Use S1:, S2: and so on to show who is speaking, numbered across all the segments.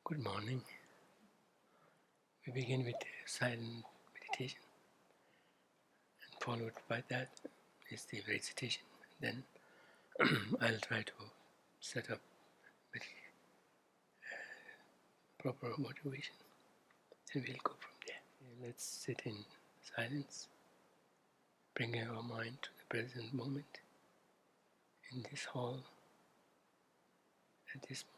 S1: Good morning. We begin with silent meditation, and followed by that is the recitation. Then I'll try to set up with proper motivation, and we'll go from there. Let's sit in silence, bringing our mind to the present moment in this hall, at this moment,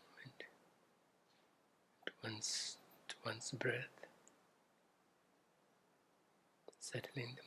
S1: to one's breath, settling the mind.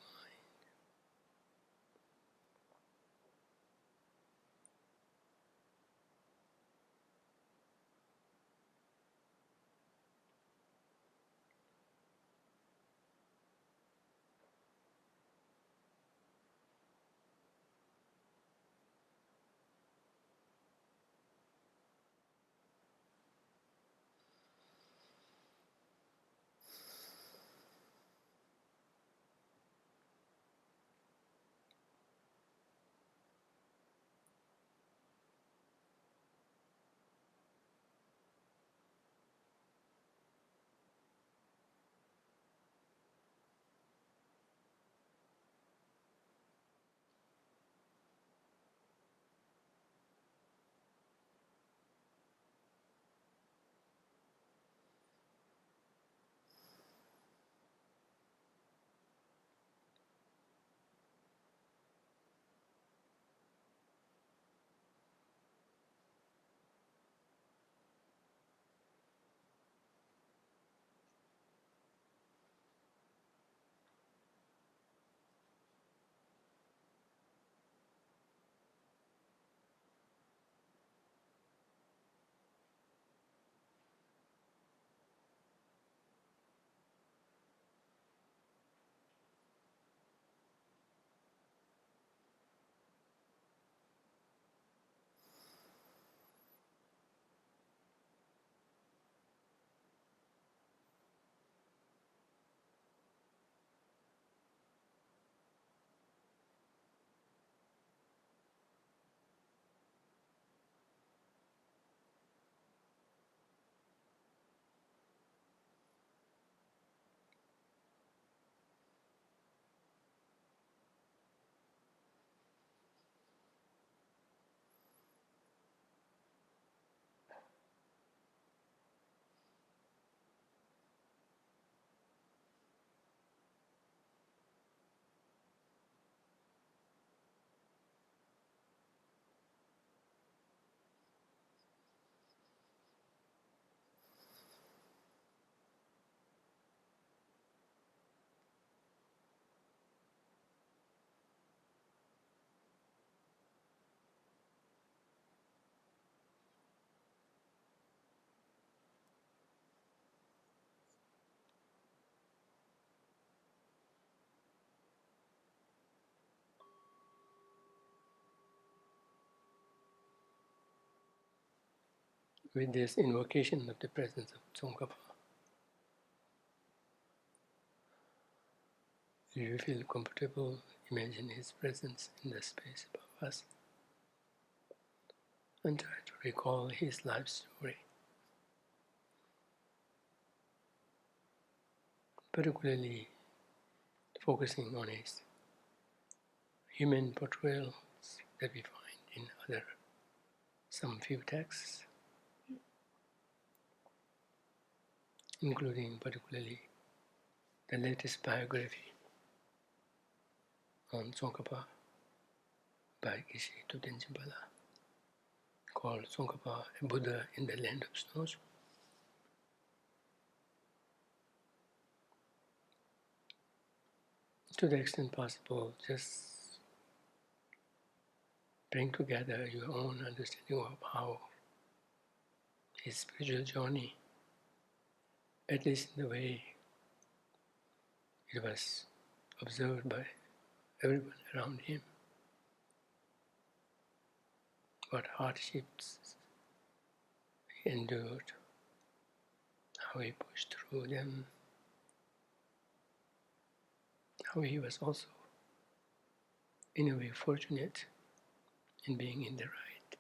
S1: With this invocation of the presence of Tsongkhapa, if you feel comfortable, imagine his presence in the space above us and try to recall his life story, particularly focusing on his human portrayals that we find in some few texts, including particularly the latest biography on Tsongkhapa by Geshe Tutenjimbala, called Tsongkhapa, a Buddha in the Land of Snows. To the extent possible, just bring together your own understanding of how his spiritual journey, at least in the way it was observed by everyone around him, what hardships he endured, how he pushed through them, how he was also, in a way, fortunate in being in the right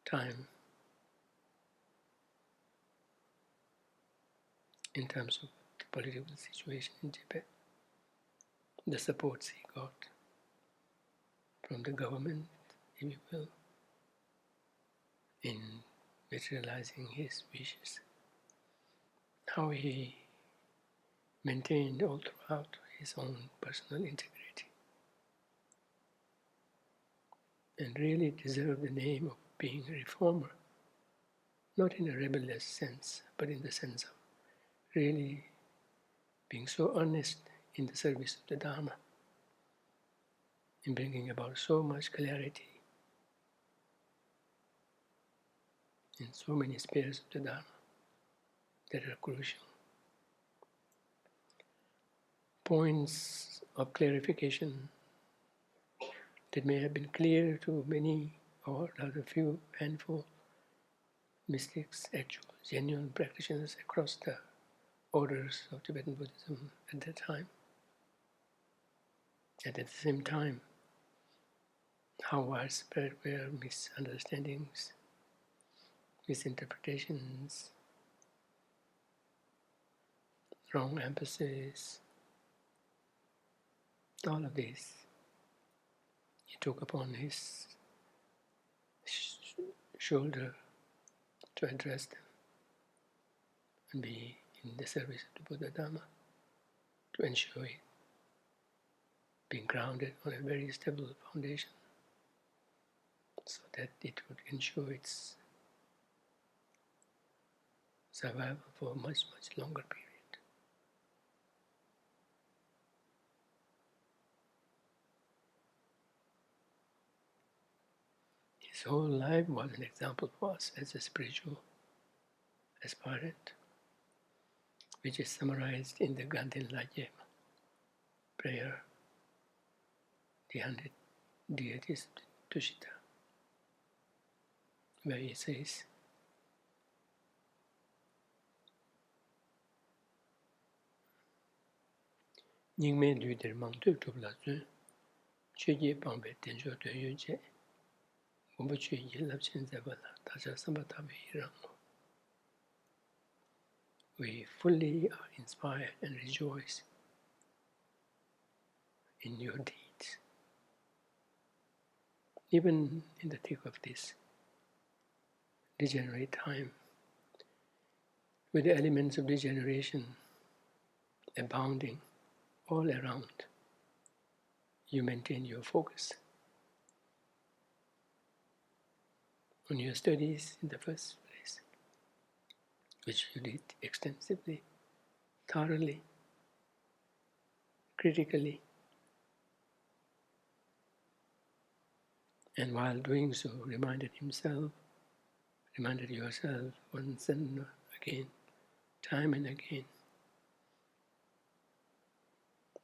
S1: time in terms of the political situation in Tibet, the supports he got from the government, if you will, in materializing his wishes, how he maintained all throughout his own personal integrity, and really deserved the name of being a reformer, not in a rebellious sense, but in the sense of really being so earnest in the service of the Dharma, in bringing about so much clarity in so many spheres of the Dharma that are crucial. Points of clarification that may have been clear to many or rather few handful mystics, actual, genuine practitioners across the orders of Tibetan Buddhism at that time. And at the same time, how widespread were misunderstandings, misinterpretations, wrong emphasis, all of this. He took upon his shoulder to address them and be in the service of the Buddha Dhamma, to ensure it being grounded on a very stable foundation, so that it would ensure its survival for a much, much longer period. His whole life was an example for us as a spiritual aspirant, which is summarized in the Gandhin Lajema prayer, the 100 deities of Tushita, where he says, Nyingme Duder Mangtu Tubla Zun, Chöye Pangbe Tenjo Tuyo Je, Gumbu Chöye Lapchen Zabala, Taja Sambatavi Rango. We fully are inspired and rejoice in your deeds. Even in the thick of this degenerate time, with the elements of degeneration abounding all around, you maintain your focus on your studies in the first place, which you did extensively, thoroughly, critically, and while doing so, reminded yourself once and again, time and again,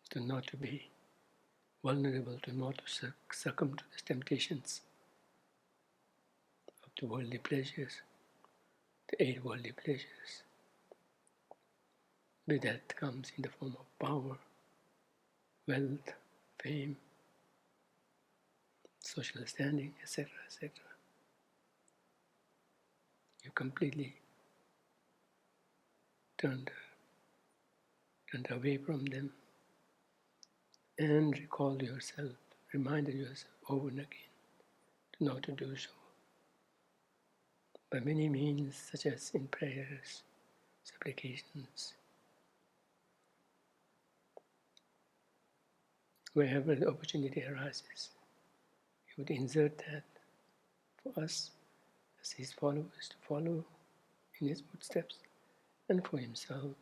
S1: to not to be vulnerable, to not to succumb to the temptations of the worldly pleasures, the 8 worldly pleasures. With that comes in the form of power, wealth, fame, social standing, etc., etc. You completely turned away from them and reminded yourself over and again to not to do so. By many means, such as in prayers, supplications, wherever the opportunity arises, you would insert that for us as his followers to follow in his footsteps, and for himself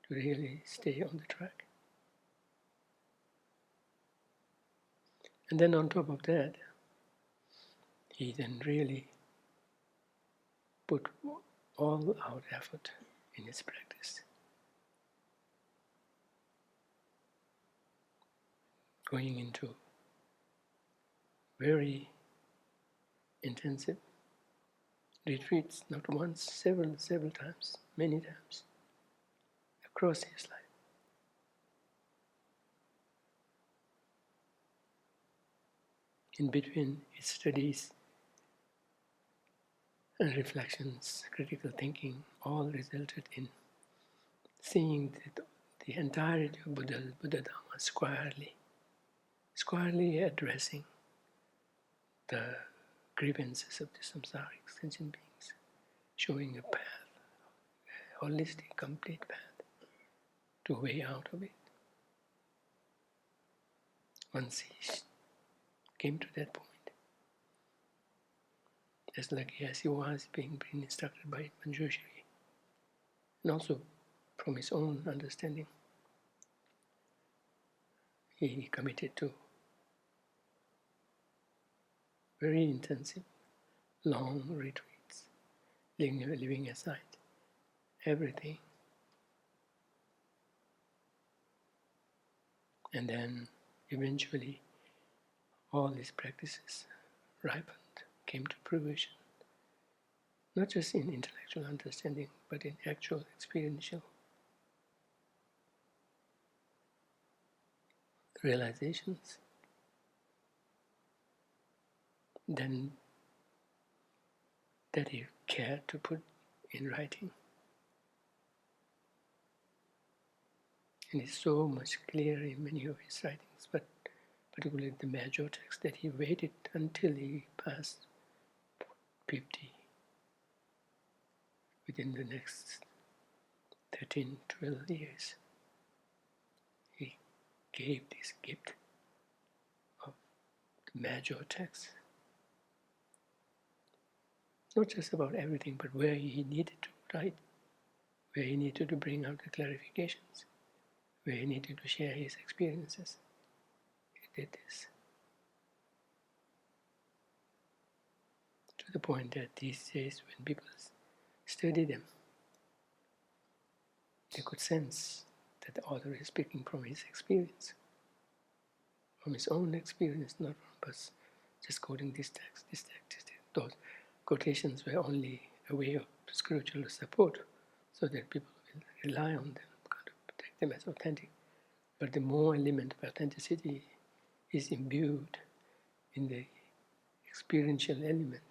S1: to really stay on the track. And then on top of that, he then really put all out effort in his practice, going into very intensive retreats, not once, several times, many times, across his life. In between his studies and reflections, critical thinking, all resulted in seeing the entirety of Buddha Dhamma squarely addressing the grievances of the samsaric sentient beings, showing a path, a holistic, complete path to a way out of it. Once he came to that point, as lucky as he was being instructed by Manjushri, and also from his own understanding, he committed to very intensive, long retreats, leaving aside everything. And then eventually all these practices ripened, came to fruition, not just in intellectual understanding, but in actual experiential realizations. Then that he cared to put in writing. And it's so much clearer in many of his writings, but particularly the major text, that he waited until he passed 50, within the next 13, 12 years. He gave this gift of the major text. Not just about everything, but where he needed to write, where he needed to bring out the clarifications, where he needed to share his experiences. He did this. To the point that these days when people study them, they could sense that the author is speaking from his experience, from his own experience, not from us just quoting this text, this text, this text. Those quotations were only a way of spiritual support so that people will rely on them, kind of take them as authentic. But the more element of authenticity is imbued in the experiential element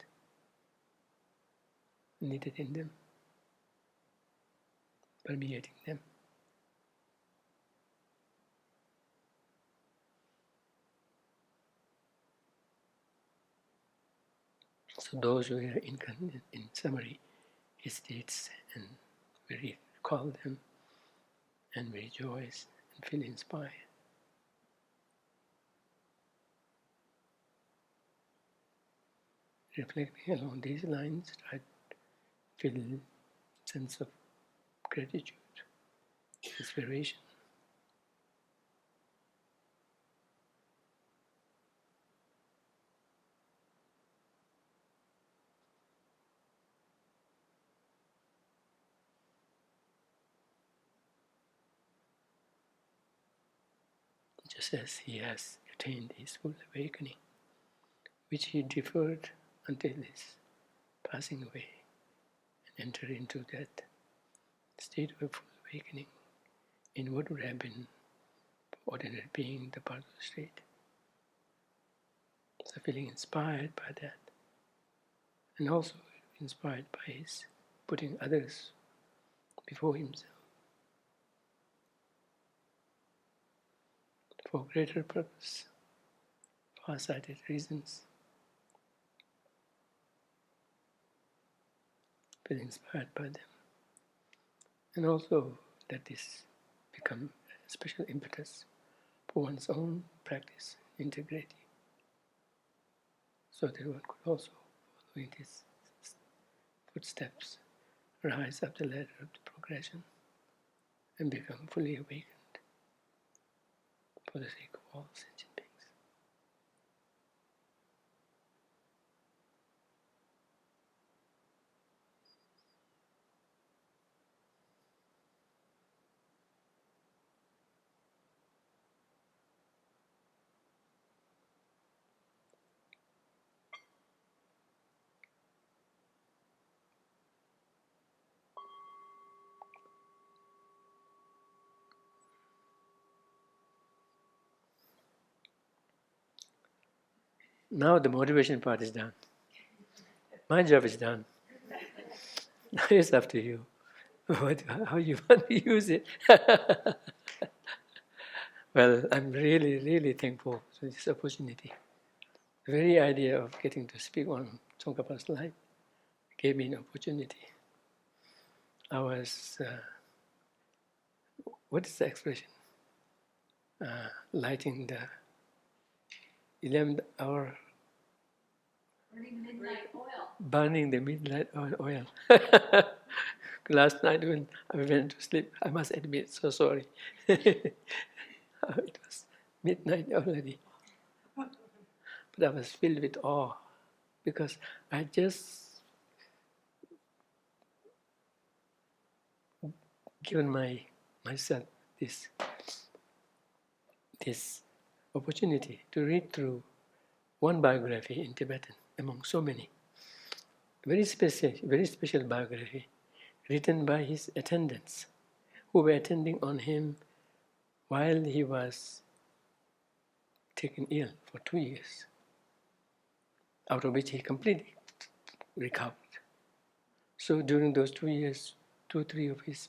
S1: needed in them, permeating them. So those who are in summary, he states, and we recall them and rejoice and feel inspired. Reflecting along these lines, I feel a sense of gratitude, inspiration. Just as he has attained his full awakening, which he deferred until his passing away, and entered into that state of full awakening in what would have been ordinary being, the Parthos state. So feeling inspired by that, and also inspired by his putting others before himself for greater purpose, far-sighted reasons. Feel inspired by them. And also let this become a special impetus for one's own practice, integrity, so that one could also follow in his footsteps, rise up the ladder of the progression, and become fully awakened for the sake of all sentient beings. Now the motivation part is done. My job is done. Now it's up to you. how you want to use it. Well, I'm really, really thankful for this opportunity. The very idea of getting to speak on Tsongkhapa's life gave me an opportunity. I was, what is the expression? Lighting the 11th hour. Burning the midnight oil. Last night when I went to sleep, I must admit, so sorry. It was midnight already. But I was filled with awe because I just given myself this opportunity to read through one biography in Tibetan among so many. Very special biography written by his attendants who were attending on him while he was taken ill for 2 years, out of which he completely recovered. So during those 2 years, 2-3 of his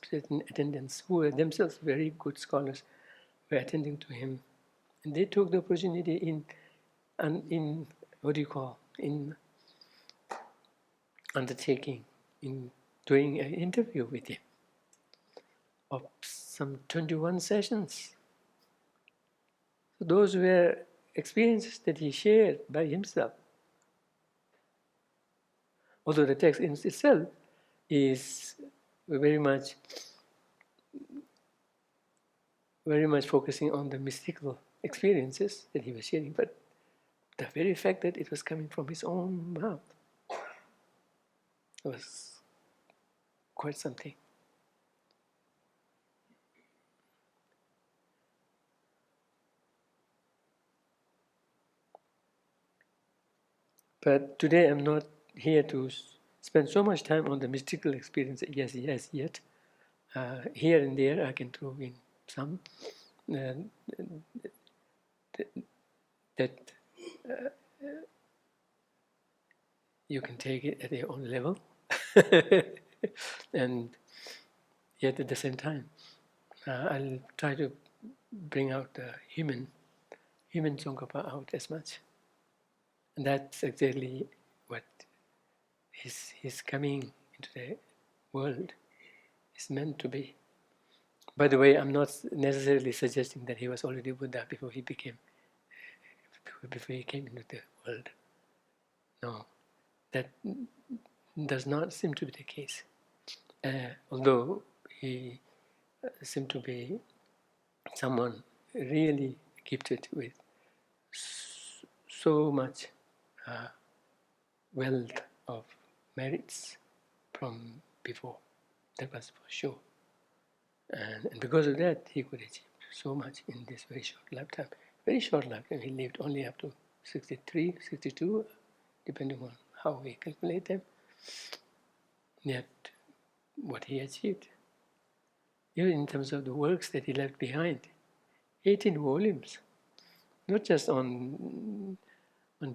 S1: attendants, who were themselves very good scholars, were attending to him, and they took the opportunity in undertaking, in doing an interview with him of some 21 sessions. So those were experiences that he shared by himself. Although the text in itself is very much focusing on the mystical experiences that he was sharing, but the very fact that it was coming from his own mouth was quite something. But today I'm not here to spend so much time on the mystical experience. Yes, yet. Here and there I can throw in some that you can take it at your own level. And yet at the same time, I'll try to bring out the human Tsongkhapa out as much. And that's exactly what his coming into the world is meant to be. By the way, I'm not necessarily suggesting that he was already Buddha before he came into the world. No, that does not seem to be the case. Although he seemed to be someone really gifted with so much wealth of merits from before. That was for sure. And because of that, he could achieve so much in this very short lifetime. Very short lifetime. He lived only up to 63, 62, depending on how we calculate them. Yet, what he achieved, even in terms of the works that he left behind, 18 volumes, not just on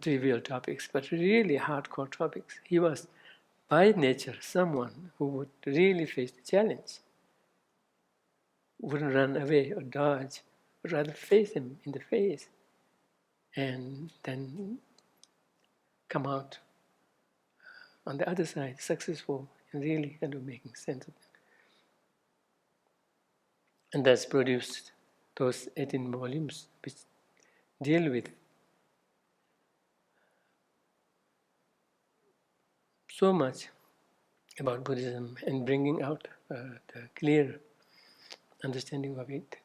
S1: trivial topics, but really hardcore topics. He was, by nature, someone who would really face the challenge, wouldn't run away or dodge, but rather face him in the face and then come out on the other side successful and really kind of making sense of them. And that's produced those 18 volumes which deal with so much about Buddhism and bringing out the clear understanding of it,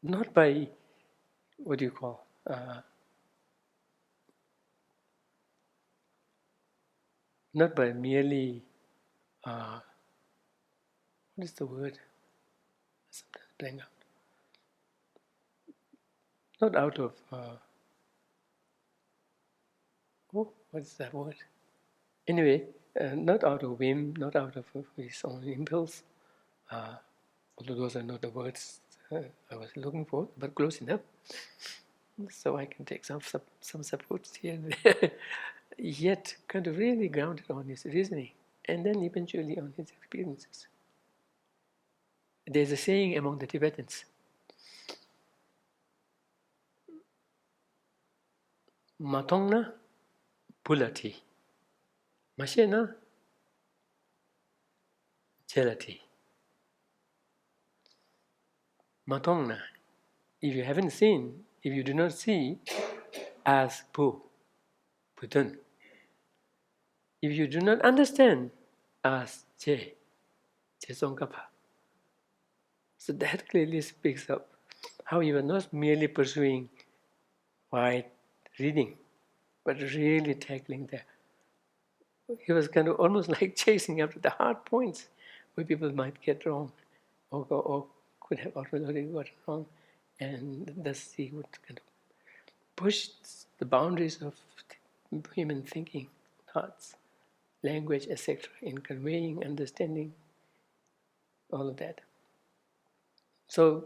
S1: not by not by merely what is the word? Sometimes blank out. Not out of what is that word? Anyway, not out of whim, not out of his own impulse. Although those are not the words I was looking for, but close enough. So I can take some supports here and there. Yet kind of really grounded on his reasoning and then eventually on his experiences. There's a saying among the Tibetans, Matongna Pulati, Mashena Chelati. Matongna, if you haven't seen, if you do not see, ask Pu, Putun. If you do not understand, ask Che, Tsongkhapa. So that clearly speaks up how you are not merely pursuing white reading, but really tackling the. He was kind of almost like chasing after the hard points where people might get wrong or could have already gotten wrong, and thus he would kind of push the boundaries of human thinking, thoughts, language, etc., in conveying, understanding, all of that. So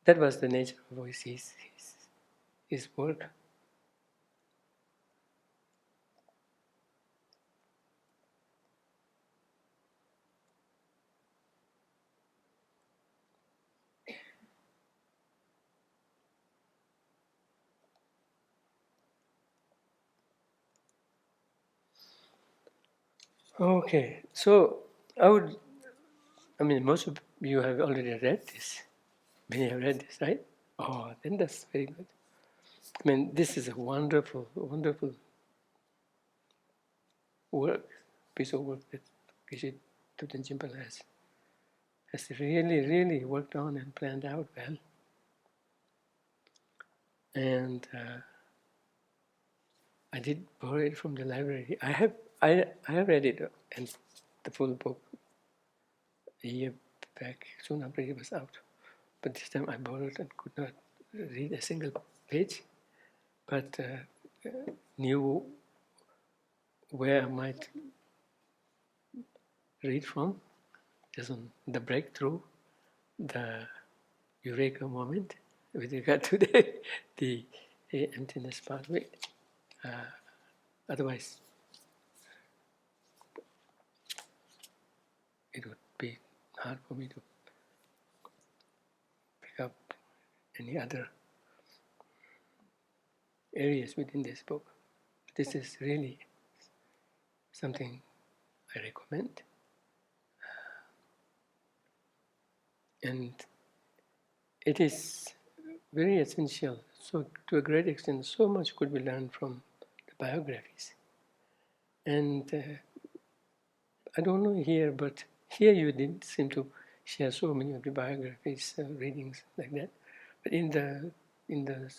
S1: that was the nature of his work. Okay, so most of you have already read this. Many have read this, right? Oh, then that's very good. This is a wonderful, wonderful work, piece of work that Geshe Thupten Jinpa has really, really worked on and planned out well. And I did borrow it from the library. I have read it and the full book a year back, soon after it was out. But this time I borrowed and could not read a single page, but knew where I might read from, just on the breakthrough, the eureka moment with regard to the emptiness pathway. Otherwise, it would be hard for me to pick up any other areas within this book. This is really something I recommend. And it is very essential. So to a great extent, so much could be learned from the biographies. And I don't know here, but here you didn't seem to share so many of the biographies, readings like that. But in the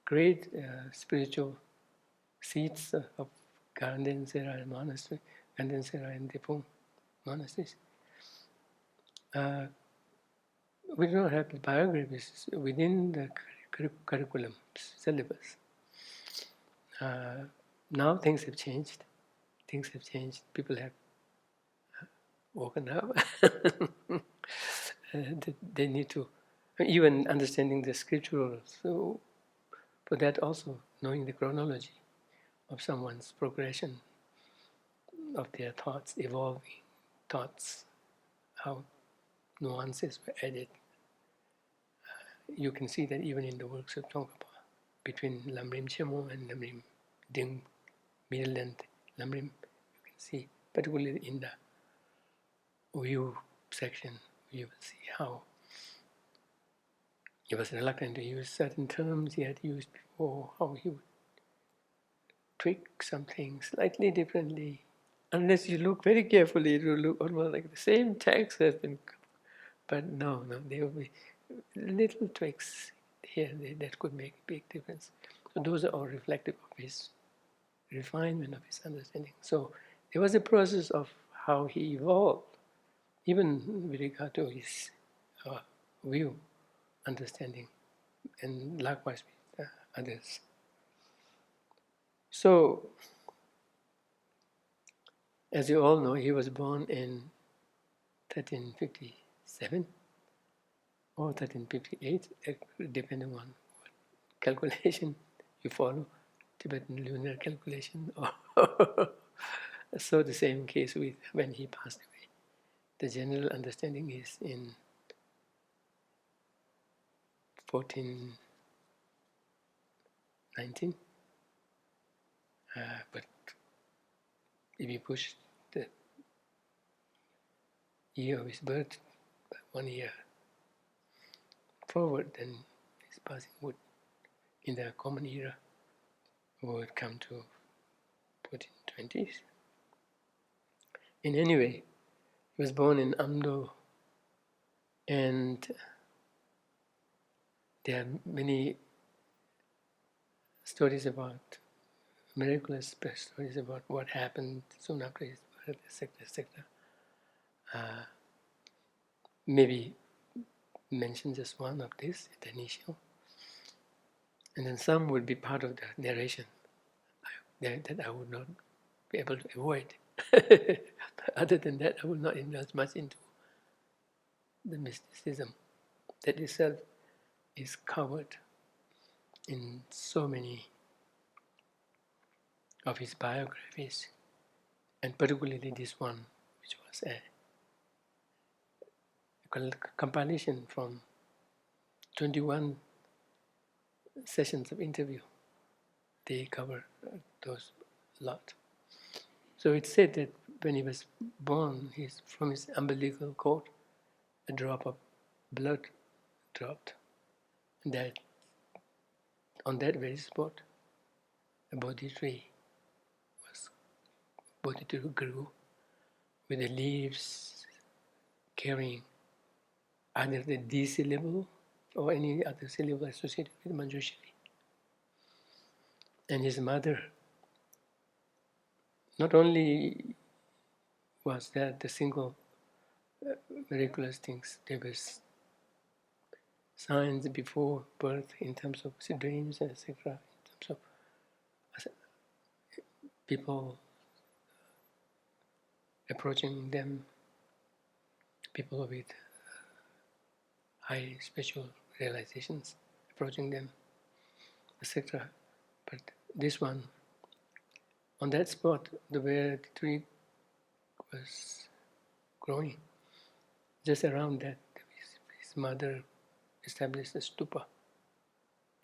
S1: great spiritual seats of Ganden Sera and monastery, Ganden Sera and Depong monasteries, we don't have the biographies within the curriculum syllabus. Now things have changed. People have woken up. They need to, even understanding the scriptural. So for that also, knowing the chronology of someone's progression of their thoughts, evolving thoughts, how nuances were added. You can see that even in the works of Tsongkhapa, between Lamrim Chemo and Lamrim Ding, middle length Lamrim, you can see, particularly in the view section, you will see how he was reluctant to use certain terms he had used before, how he would tweak something slightly differently. Unless you look very carefully, it will look almost like the same text has been, but no, there will be little tweaks here that could make a big difference. So those are all reflective of his refinement of his understanding. So there was a process of how he evolved, even with regard to his view, understanding, and likewise with others. So, as you all know, he was born in 1357 or 1358, depending on what calculation you follow, Tibetan lunar calculation or So the same case with when he passed away. The general understanding is in 1419, but if you push the year of his birth by 1 year forward, then his passing would, in the common era, would come to 1420s. In any way, he was born in Amdo, and there are many stories about, miraculous stories about what happened soon after his birth, etc., etc. Maybe mention just one of this, the initial, and then some would be part of the narration that I would not be able to avoid. Other than that, I will not indulge much into the mysticism that itself is covered in so many of his biographies, and particularly this one, which was a compilation from 21 sessions of interview. They cover those a lot. So it's said that when he was born, from his umbilical cord, a drop of blood dropped, and that on that very spot, a Bodhi tree grew with the leaves carrying either the D syllable or any other syllable associated with Manjushri. And his mother, not only was that the single miraculous things, there was signs before birth in terms of dreams, etc., in terms of people approaching them, people with high spiritual realizations approaching them, etc. But this one, on that spot, where the tree was growing, just around that, his mother established a stupa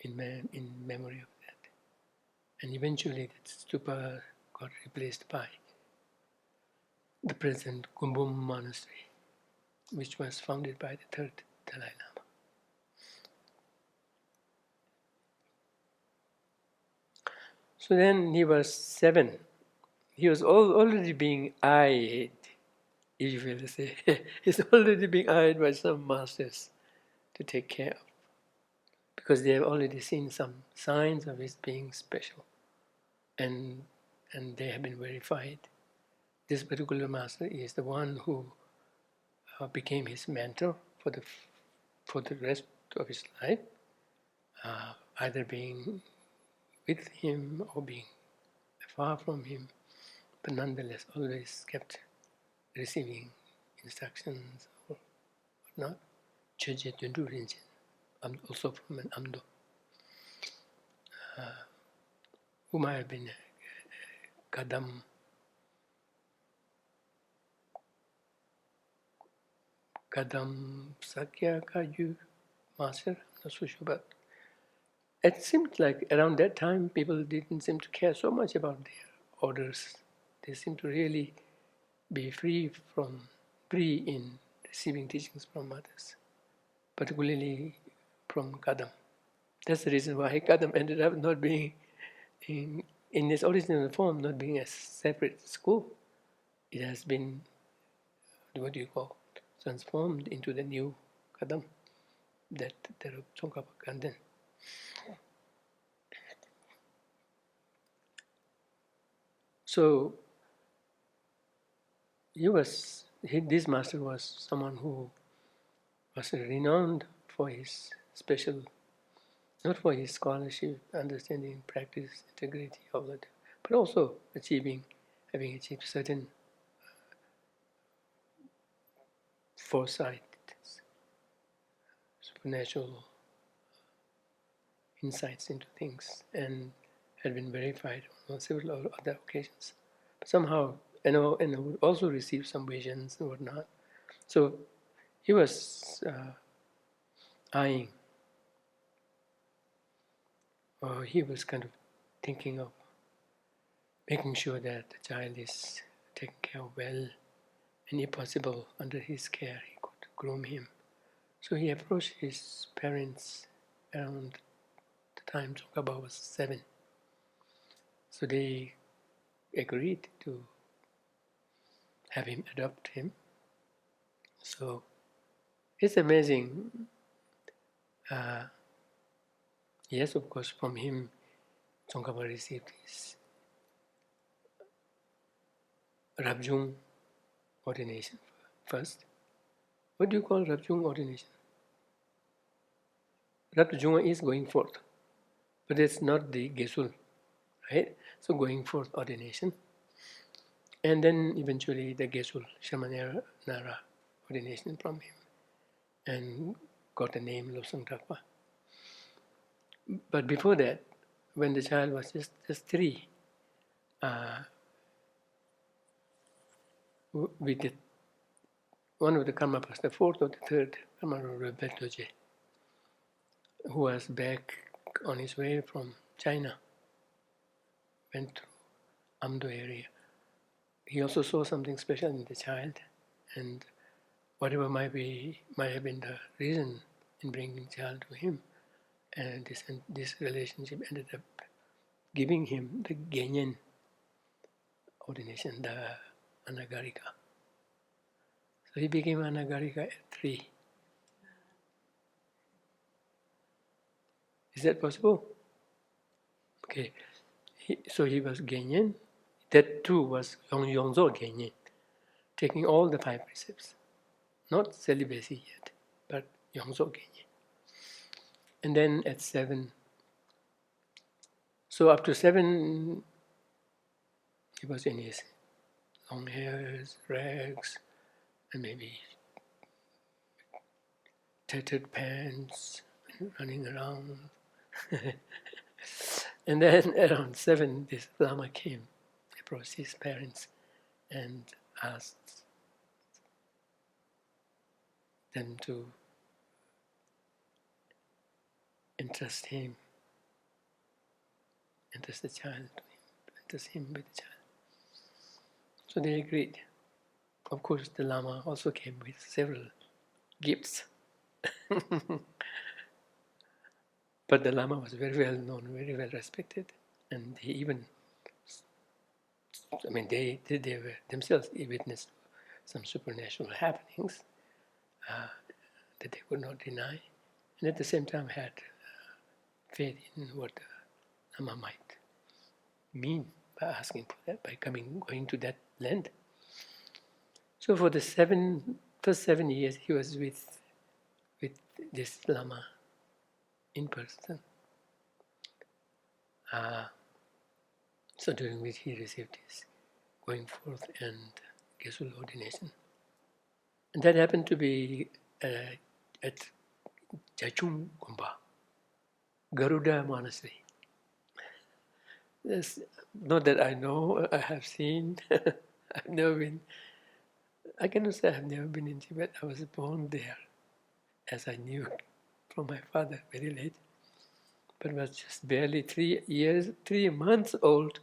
S1: in memory of that. And eventually that stupa got replaced by the present Kumbum monastery, which was founded by the third Dalai Lama. So then he was 7. He was already being eyed, if you will say. He's already being eyed by some masters to take care of, because they have already seen some signs of his being special, and they have been verified. This particular master is the one who became his mentor for the rest of his life, either being with him or being far from him, but nonetheless always kept receiving instructions or whatnot. Cheje Tundu Rinchen, also from an Amdo, who might have been Kadam Sakya Kaju master, I'm not so sure, but it seemed like around that time people didn't seem to care so much about their orders. They seemed to really be free in receiving teachings from others, particularly from Kadam. That's the reason why Kadam ended up not being in its original form, not being a separate school. It has been, transformed into the new Kadam that the Tsongkhapa Kandan. So this master was someone who was renowned for his special, not for his scholarship, understanding, practice, integrity, all that, but also having achieved certain foresight, supernatural insights into things, and had been verified on several other occasions. But somehow and would also receive some visions and whatnot. So he was eyeing, or he was kind of thinking of making sure that the child is taken care of well, and if possible, under his care, he could groom him. So he approached his parents around the time Tsongkhapa was 7. So they agreed to have him adopt him. So it's amazing. Yes, of course, from him, Tsongkhapa received his Rabjung ordination first. What do you call Rabjung ordination? Rabjung is going forth, but it's not the Gesul, right? So going forth ordination. And then eventually the Gesul Shamanera Nara ordination from him and got the name Tsongkhapa. But before that, when the child was just 3, we did one of the Karmapas, the 4th or the 3rd Karma Rebetoje, who was back on his way from China, went through Amdo area. He also saw something special in the child, and whatever might have been the reason in bringing the child to him, and this relationship ended up giving him the Genyen ordination, the Anagarika. So he became Anagarika at 3. Is that possible? Okay. So he was Genyen. That too was Yongzo Genyen, taking all the 5 precepts. Not celibacy yet, but Yongzo Genyen. And then at 7, so up to 7, he was in his long hairs, rags, and maybe tattered pants, running around. And then around 7, this Lama came, approached his parents, and asked them to entrust the child to him, entrust him with the child. So they agreed. Of course, the Lama also came with several gifts. But the Lama was very well known, very well respected, and he even, they were themselves witnessed some supernatural happenings that they could not deny, and at the same time had faith in what the Lama might mean by asking for that, by going to that land. So for the first 7 years, he was with this Lama in person. So during which he received his going forth and Gesul ordination. And that happened to be at Tsongkhapa, Garuda Monastery. Not that I know, I have seen, I've never been, I cannot say I've never been in Tibet. I was born there, as I knew from my father very late. But I was just barely 3 months old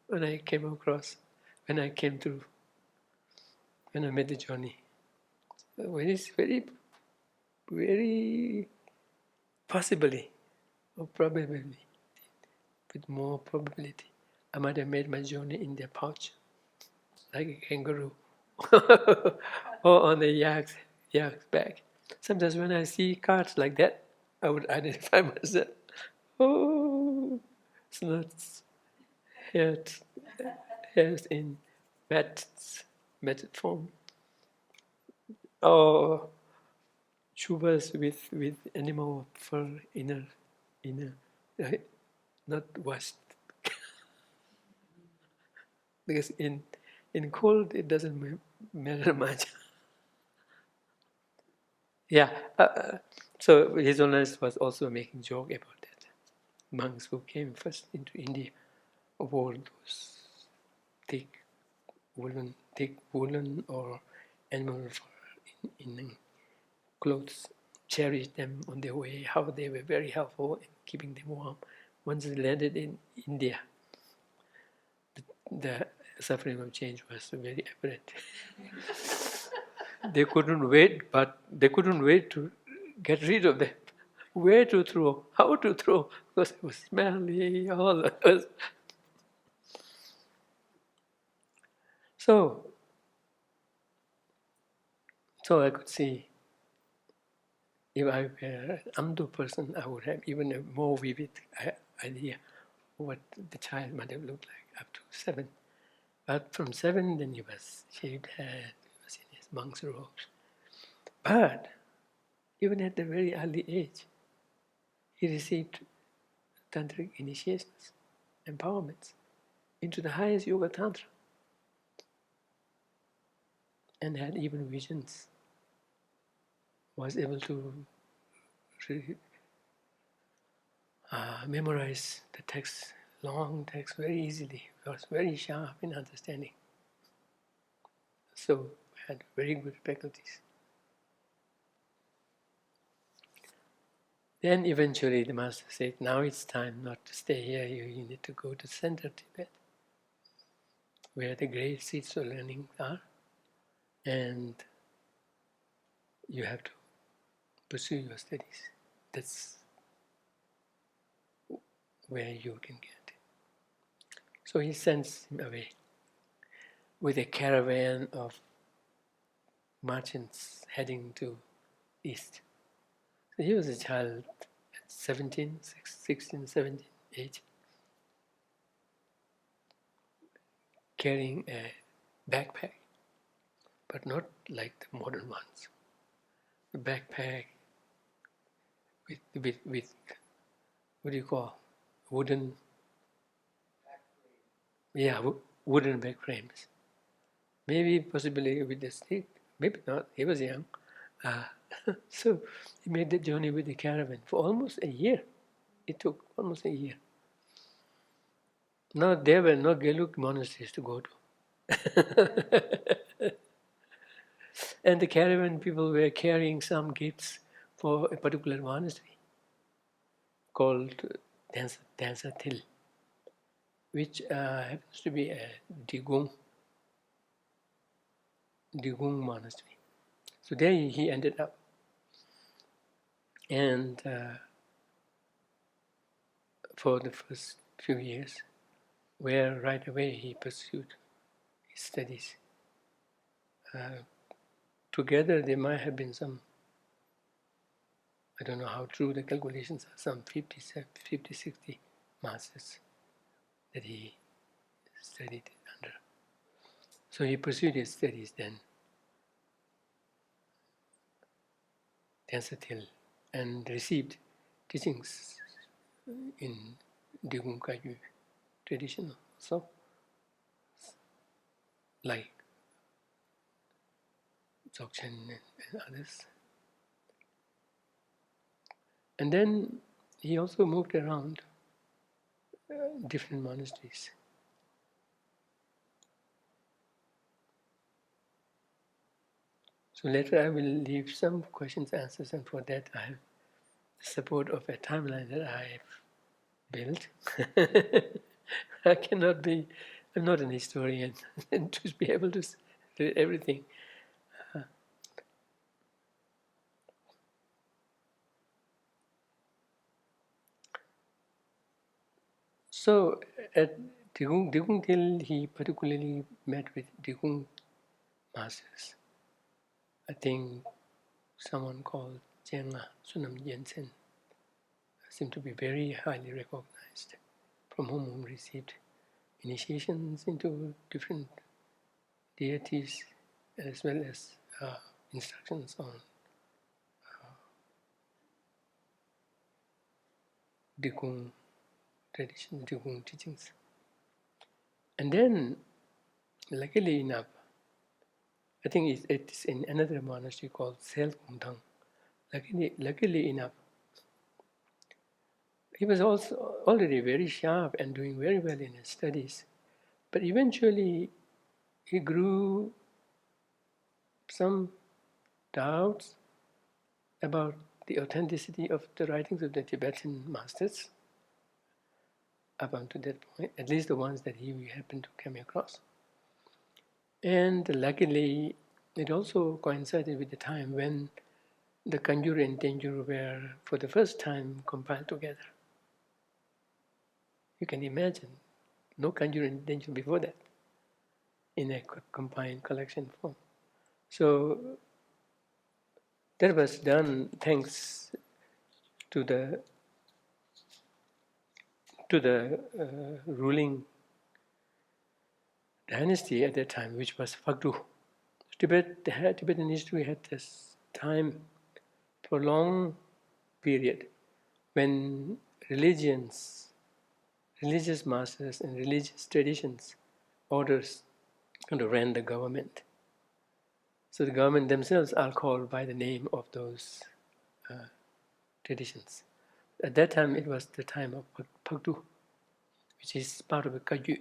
S1: when I came when I made the journey. So it's very, very possibly, or probably, with more probability, I might have made my journey in their pouch, like a kangaroo, or on the yak's back. Sometimes when I see carts like that, I would identify myself. Oh, snuts, hairs in matted form. Or chubas with animal fur inner, right? Not washed. Because in cold it doesn't matter much. Yeah. So His Holiness was also making joke about that. Monks who came first into India wore those thick thick woolen or animal fur in clothes, cherished them on their way, how they were very helpful in keeping them warm. Once they landed in India, the suffering of change was very apparent. They couldn't wait to get rid of them. Where to throw, how to throw, because it was smelly, all that was. So I could see, if I were an Amdo person, I would have even a more vivid idea of what the child might have looked like up to 7. But from 7, then he was shaved head, he was in his monk's robes. But even at a very early age, he received tantric initiations, empowerments into the highest yoga tantra, and had even visions. Was able to memorize the text, long text, very easily. Was very sharp in understanding. So had very good faculties. Then eventually the master said, now it's time not to stay here, you need to go to central Tibet, where the great seats of learning are, and you have to pursue your studies. That's where you can get. So he sends him away with a caravan of merchants heading to east. So he was a child at 16, 17 age, carrying a backpack, but not like the modern ones. A backpack with what do you call, wooden, wooden back frames. Maybe possibly with a stick, maybe not. He was young. So he made the journey with the caravan for almost a year. It took almost a year. Now there were no Gelug monasteries to go to. And the caravan people were carrying some gifts for a particular monastery called Dansa Til, which happens to be a Digung monastery. So there he ended up. And for the first few years, where right away he pursued his studies. Together there might have been some, I don't know how true the calculations are, some 50, 60 masters that he studied under. So he pursued his studies then, Tensatil, and received teachings in Digung Kagyu tradition also, like Dzogchen and others. And then he also moved around different monasteries. So later I will leave some questions, answers, and for that I have the support of a timeline that I have built. I'm not an historian and to be able to do everything. So at Digung Til, he particularly met with Digung masters. I think someone called Jenga Sunam Jensen seemed to be very highly recognized, from whom he received initiations into different deities, as well as instructions on Digung tradition, Digung teachings. And then, luckily enough, I think it's in another monastery called Sel Kung Thang. Luckily enough, he was also already very sharp and doing very well in his studies. But eventually, he grew some doubts about the authenticity of the writings of the Tibetan masters up until that point, at least the ones that he happened to come across. And luckily, it also coincided with the time when the Kanjur and Tenjur were for the first time compiled together. You can imagine, no Kanjur and Tenjur before that in a compiled collection form. So that was done thanks to the ruling dynasty at that time, which was Phagdu. Tibetan history had this time for a long period when religious masters and religious traditions, orders, kind of ran the government. So the government themselves are called by the name of those traditions. At that time, it was the time of Phagdu, which is part of the Kagyu.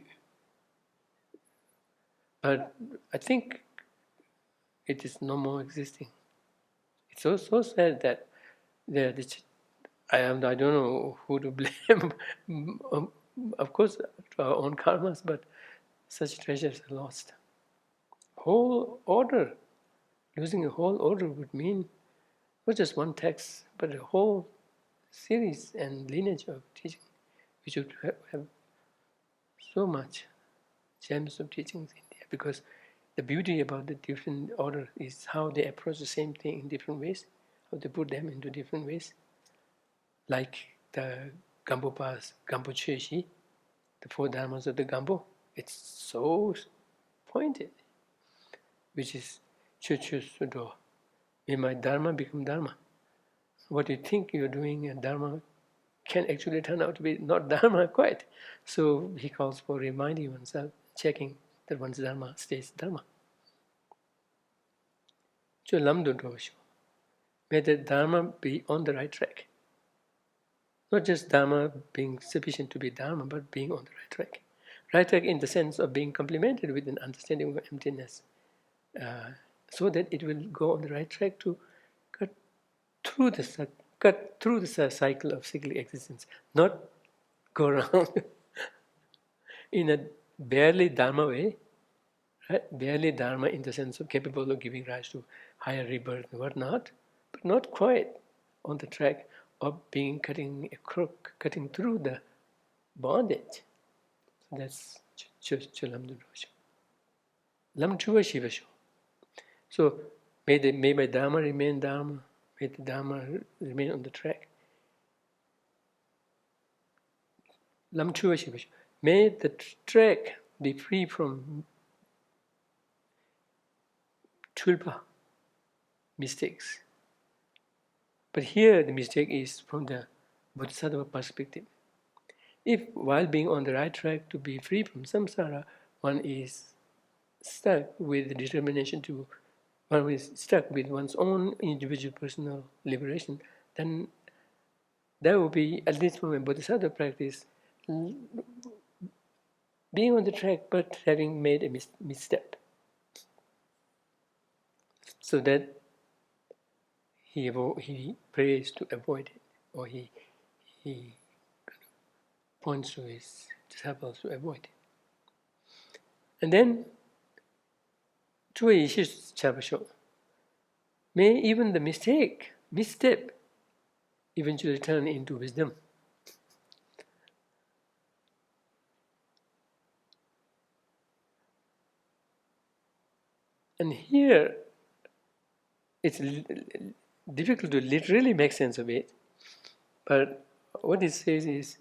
S1: But I think it is no more existing. It's so sad that I don't know who to blame. Of course, to our own karmas, but such treasures are lost. Whole order, losing a whole order would mean not just one text, but a whole series and lineage of teaching, which would have so much gems of teachings in there. Because the beauty about the different order is how they approach the same thing in different ways, how they put them into different ways. Like the Gampopas, Gampo Cheshi, the four dharmas of the Gampo, it's so pointed, which is Chuchu Sudo. May my dharma become dharma. What you think you're doing in dharma can actually turn out to be not dharma quite. So he calls for reminding oneself, checking that one's dharma stays dharma. May the dharma be on the right track. Not just dharma being sufficient to be dharma, but being on the right track. Right track in the sense of being complemented with an understanding of emptiness, so that it will go on the right track to cut through the cycle of cyclic existence, not go around in a barely dharma way, right? Barely dharma in the sense of capable of giving rise to higher rebirth and whatnot, but not quite on the track of being cutting through the bondage. So that's Chulam Dudosho. Lam Chua Shivasho. So may my dharma remain dharma, may the dharma remain on the track. Lam Chua Shivasho. May the track be free from tulpa, mistakes. But here the mistake is from the Bodhisattva perspective. If while being on the right track to be free from samsara, one is stuck with the determination one is stuck with one's own individual personal liberation, then that would be, at least from a Bodhisattva practice, being on the track but having made a misstep. So that he prays to avoid it, or he points to his disciples to avoid it. And then, may even the misstep, eventually turn into wisdom. And here, it's difficult to literally make sense of it, but what it says is,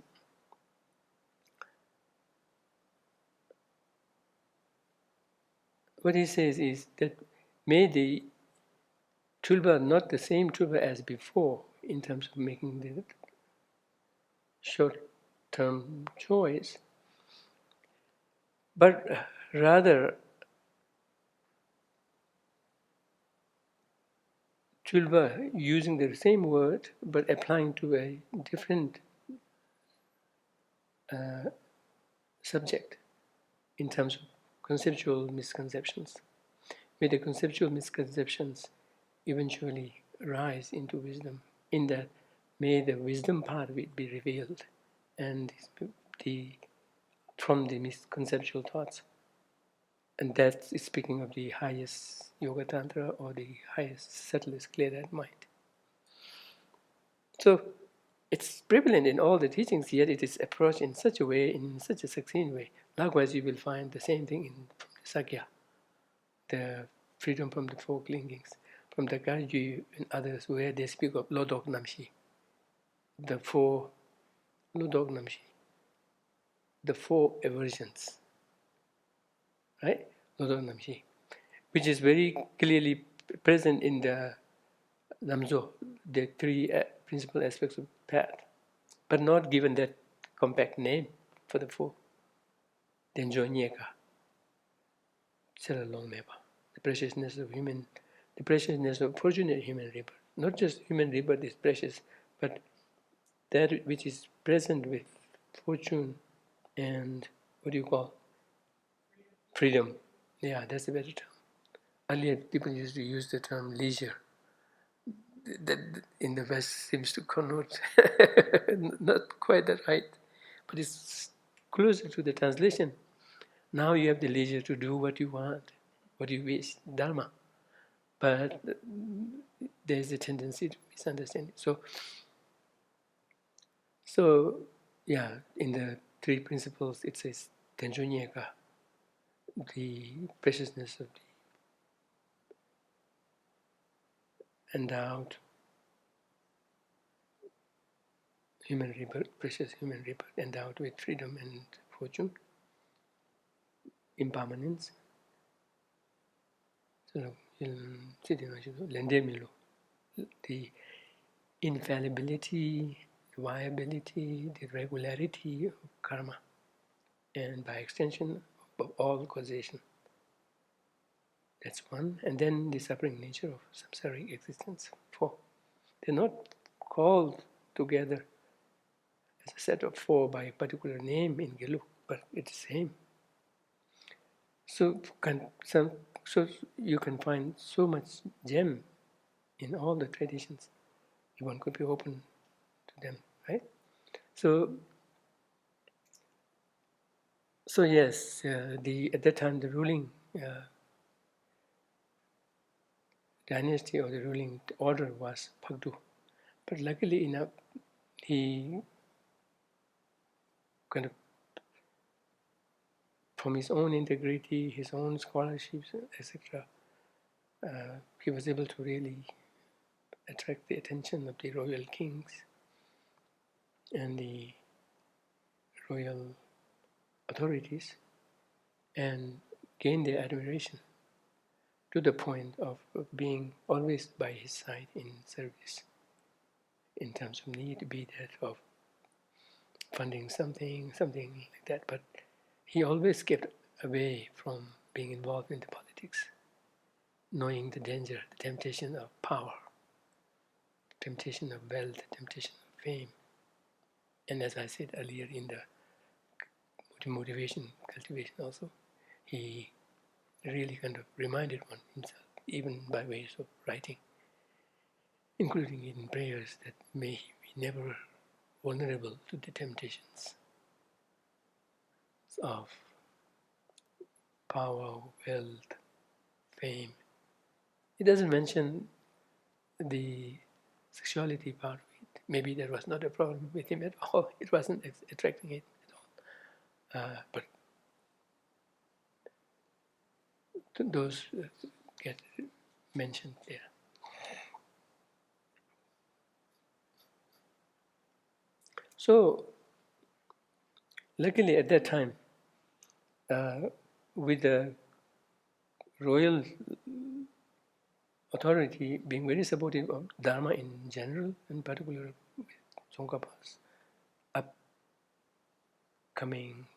S1: that may the tulpa not the same tulpa as before in terms of making the short-term choice, but rather tulpa using the same word but applying to a different subject in terms of conceptual misconceptions. May the conceptual misconceptions eventually rise into wisdom, in that may the wisdom part of it be revealed, and from the misconceptual thoughts. And that is speaking of the highest Yoga Tantra or the highest, subtlest, clear-eyed mind. So it's prevalent in all the teachings, yet it is approached in such a way, in such a succinct way. Likewise, you will find the same thing in Sakya, the freedom from the four clingings, from the Garji and others, where they speak of Lodok Namshi, the four Lodok Namshi, the four aversions, right? Lodok Namshi, which is very clearly present in the Namzo, the three principal aspects of path, but not given that compact name for the four. Denjo Nyeka, Long Meba, the preciousness of the preciousness of fortunate human rebirth. Not just human rebirth is precious, but that which is present with fortune and what do you call? Freedom. Yeah, that's a better term. Earlier, people used to use the term leisure. That in the West seems to connote not quite that right, but it's closer to the translation. Now you have the leisure to do what you want, what you wish, Dharma. But there's a tendency to misunderstand it. So yeah, in the three principles, it says Tenjonyeka, the preciousness of the endowed human rebirth, precious human rebirth, endowed with freedom and fortune, impermanence. So, the infallibility, viability, the regularity of karma, and by extension of all causation. That's one. And then the suffering nature of samsaric existence. Four. They're not called together as a set of four by a particular name in Geluk, but it's the same. So you can find so much gem in all the traditions. One could be open to them, right? So yes, at that time the ruling dynasty or the ruling order was Phagdu, but luckily enough, he kind of, from his own integrity, his own scholarships, etc., he was able to really attract the attention of the royal kings and the royal authorities and gain their admiration to the point of being always by his side in service in terms of need, be that of funding something like that. But he always kept away from being involved in the politics, knowing the danger, the temptation of power, temptation of wealth, temptation of fame. And as I said earlier in the motivation, cultivation also, he really kind of reminded one himself, even by ways of writing, including in prayers, that may he be never vulnerable to the temptations of power, wealth, fame. He doesn't mention the sexuality part of it. Maybe there was not a problem with him at all. It wasn't attracting him at all. But those get mentioned there. So, luckily at that time, with the royal authority being very supportive of Dharma in general, in particular with Tsongkhapa's upcoming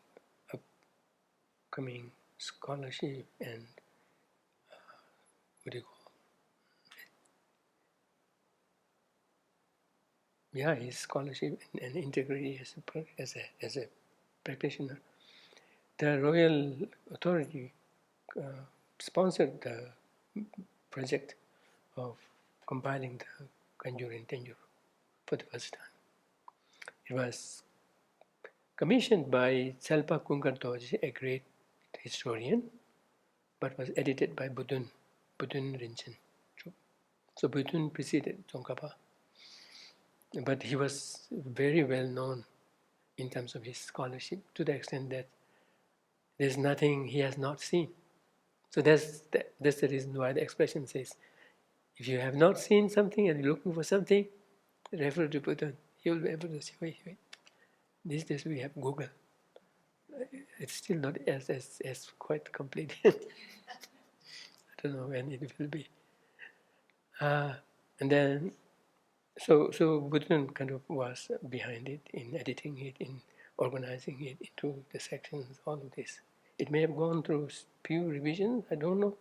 S1: scholarship and what do you call his scholarship and integrity as a practitioner. The royal authority sponsored the project of compiling the Kanjur and Tenjur for the first time. It was commissioned by Tselpa Kunkar Dorje, a great historian, but was edited by Budun Rinchen. So Budun preceded Tsongkhapa, but he was very well known in terms of his scholarship to the extent that there's nothing he has not seen. So that's the reason why the expression says, if you have not seen something and you're looking for something, refer to Budun. He will be able to say, wait. These days we have Google. It's still not as quite complete. I don't know when it will be. And then, so Budun kind of was behind it, in editing it, in organizing it into the sections, all of this. It may have gone through few revisions, I don't know,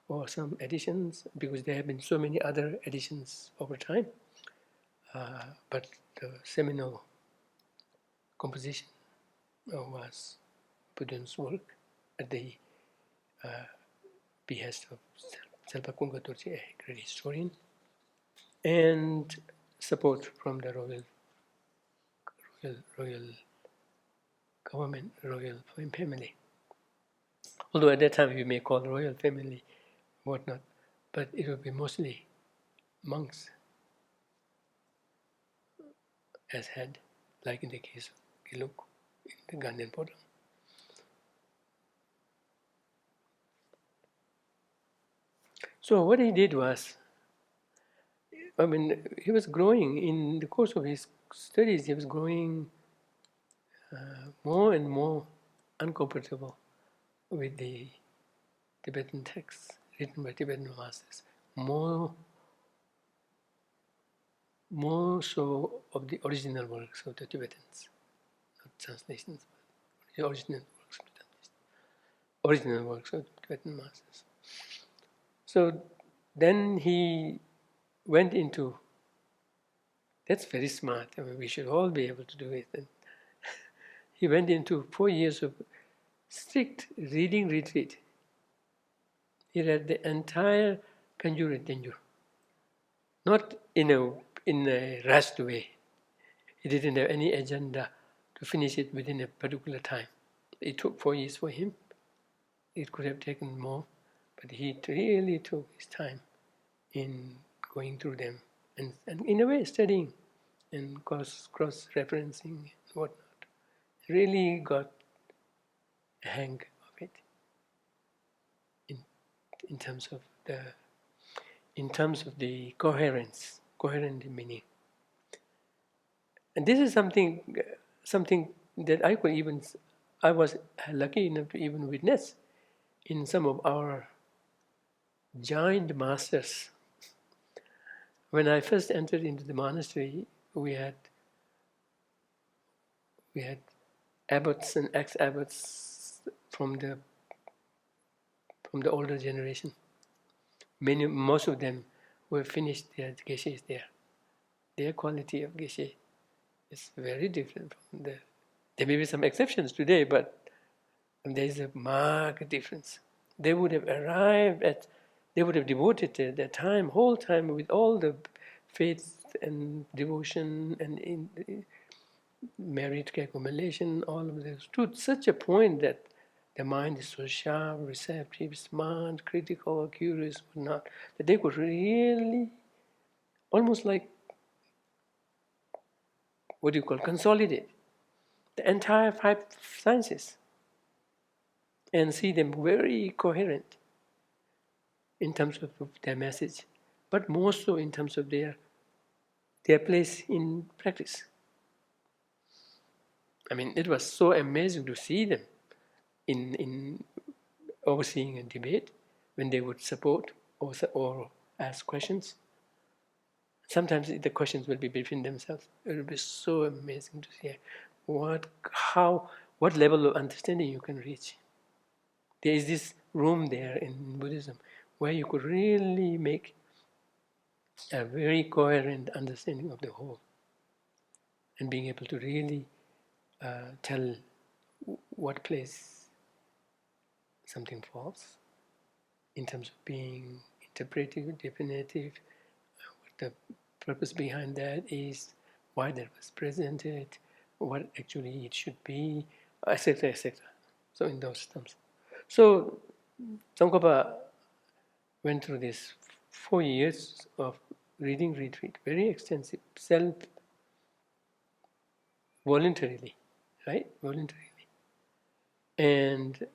S1: or some additions, because there have been so many other additions over time. But the seminal composition was Budun's work at the behest of Tselpa Kunkar Dorje, a great historian, and support from the royal government, royal family. Although at that time you may call royal family whatnot, but it would be mostly monks as head, like in the case of Giluk in the Ghanaian Podam. So what he did was, he was growing in the course of his studies. He was growing more and more uncomfortable with the Tibetan texts written by Tibetan masters, more so of the original works of the Tibetans, not translations, but the original works of the Tibetan masters. So then he went into, that's very smart, we should all be able to do it. And he went into 4 years of strict reading retreat. He read the entire Kanjur and Tenjur, not in a rushed way. He didn't have any agenda to finish it within a particular time. It took 4 years for him. It could have taken more, but he really took his time in going through them and in a way studying and cross-referencing and whatnot. Really got a hang of it in terms of the coherent meaning. And this is something that I was lucky enough to even witness in some of our giant masters. When I first entered into the monastery, we had abbots and ex-abbots from the older generation. Most of them who have finished their geshes there. Their quality of geshe is very different from there may be some exceptions today, but there is a marked difference. They would have devoted their whole time with all the faith and devotion and in merit accumulation, all of this, to such a point that the mind is so sharp, receptive, smart, critical, curious, whatnot, that they could really, almost like, consolidate the entire 5 sciences and see them very coherent in terms of their message, but more so in terms of their place in practice. It was so amazing to see them in overseeing a debate when they would support or ask questions. Sometimes the questions will be between themselves. It will be so amazing to see what level of understanding you can reach. There is this room there in Buddhism where you could really make a very coherent understanding of the whole and being able to really tell what place something falls in terms of being interpretive, definitive, what the purpose behind that is, why that was presented, what actually it should be, etc., etc. So in those terms. So Tsongkhapa went through this 4 years of reading retreat, very extensive, voluntarily, right? Voluntarily. And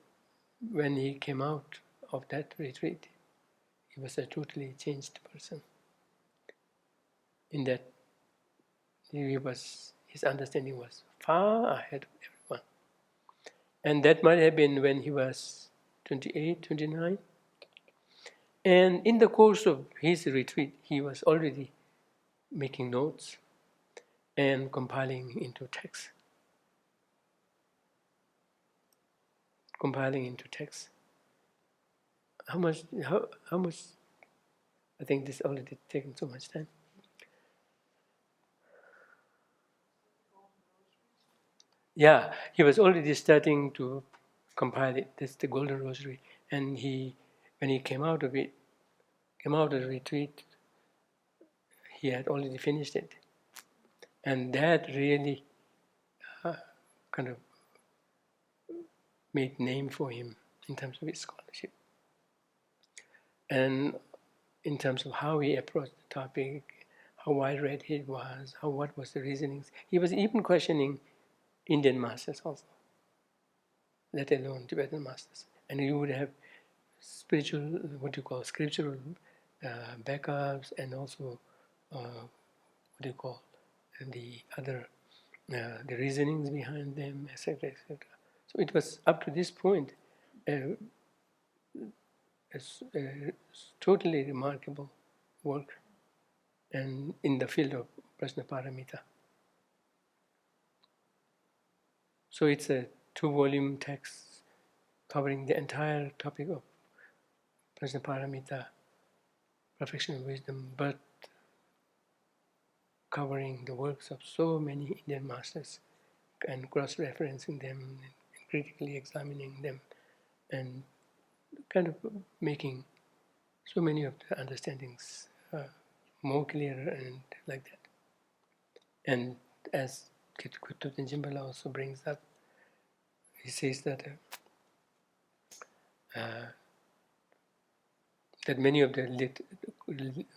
S1: when he came out of that retreat, he was a totally changed person. In that his understanding was far ahead of everyone. And that might have been when he was 28, 29. And in the course of his retreat, he was already making notes and compiling into text. How much, I think this already taken so much time. Yeah, he was already starting to compile it. That's the Golden Rosary. And when he came out of the retreat, he had already finished it. And that really kind of made name for him in terms of his scholarship. And in terms of how he approached the topic, how wide-read he was, what was the reasonings. He was even questioning Indian masters also, let alone Tibetan masters. And he would have scriptural backups, and also the other the reasonings behind them, etc., etc. So it was up to this point a totally remarkable work, and in the field of Prajnaparamita. So it's a 2-volume text covering the entire topic of Prajnaparamita, perfection of wisdom, but covering the works of so many Indian masters and cross-referencing them and critically examining them and kind of making so many of the understandings more clearer and like that. And as Kutub Jimbala also brings up, he says that that many of the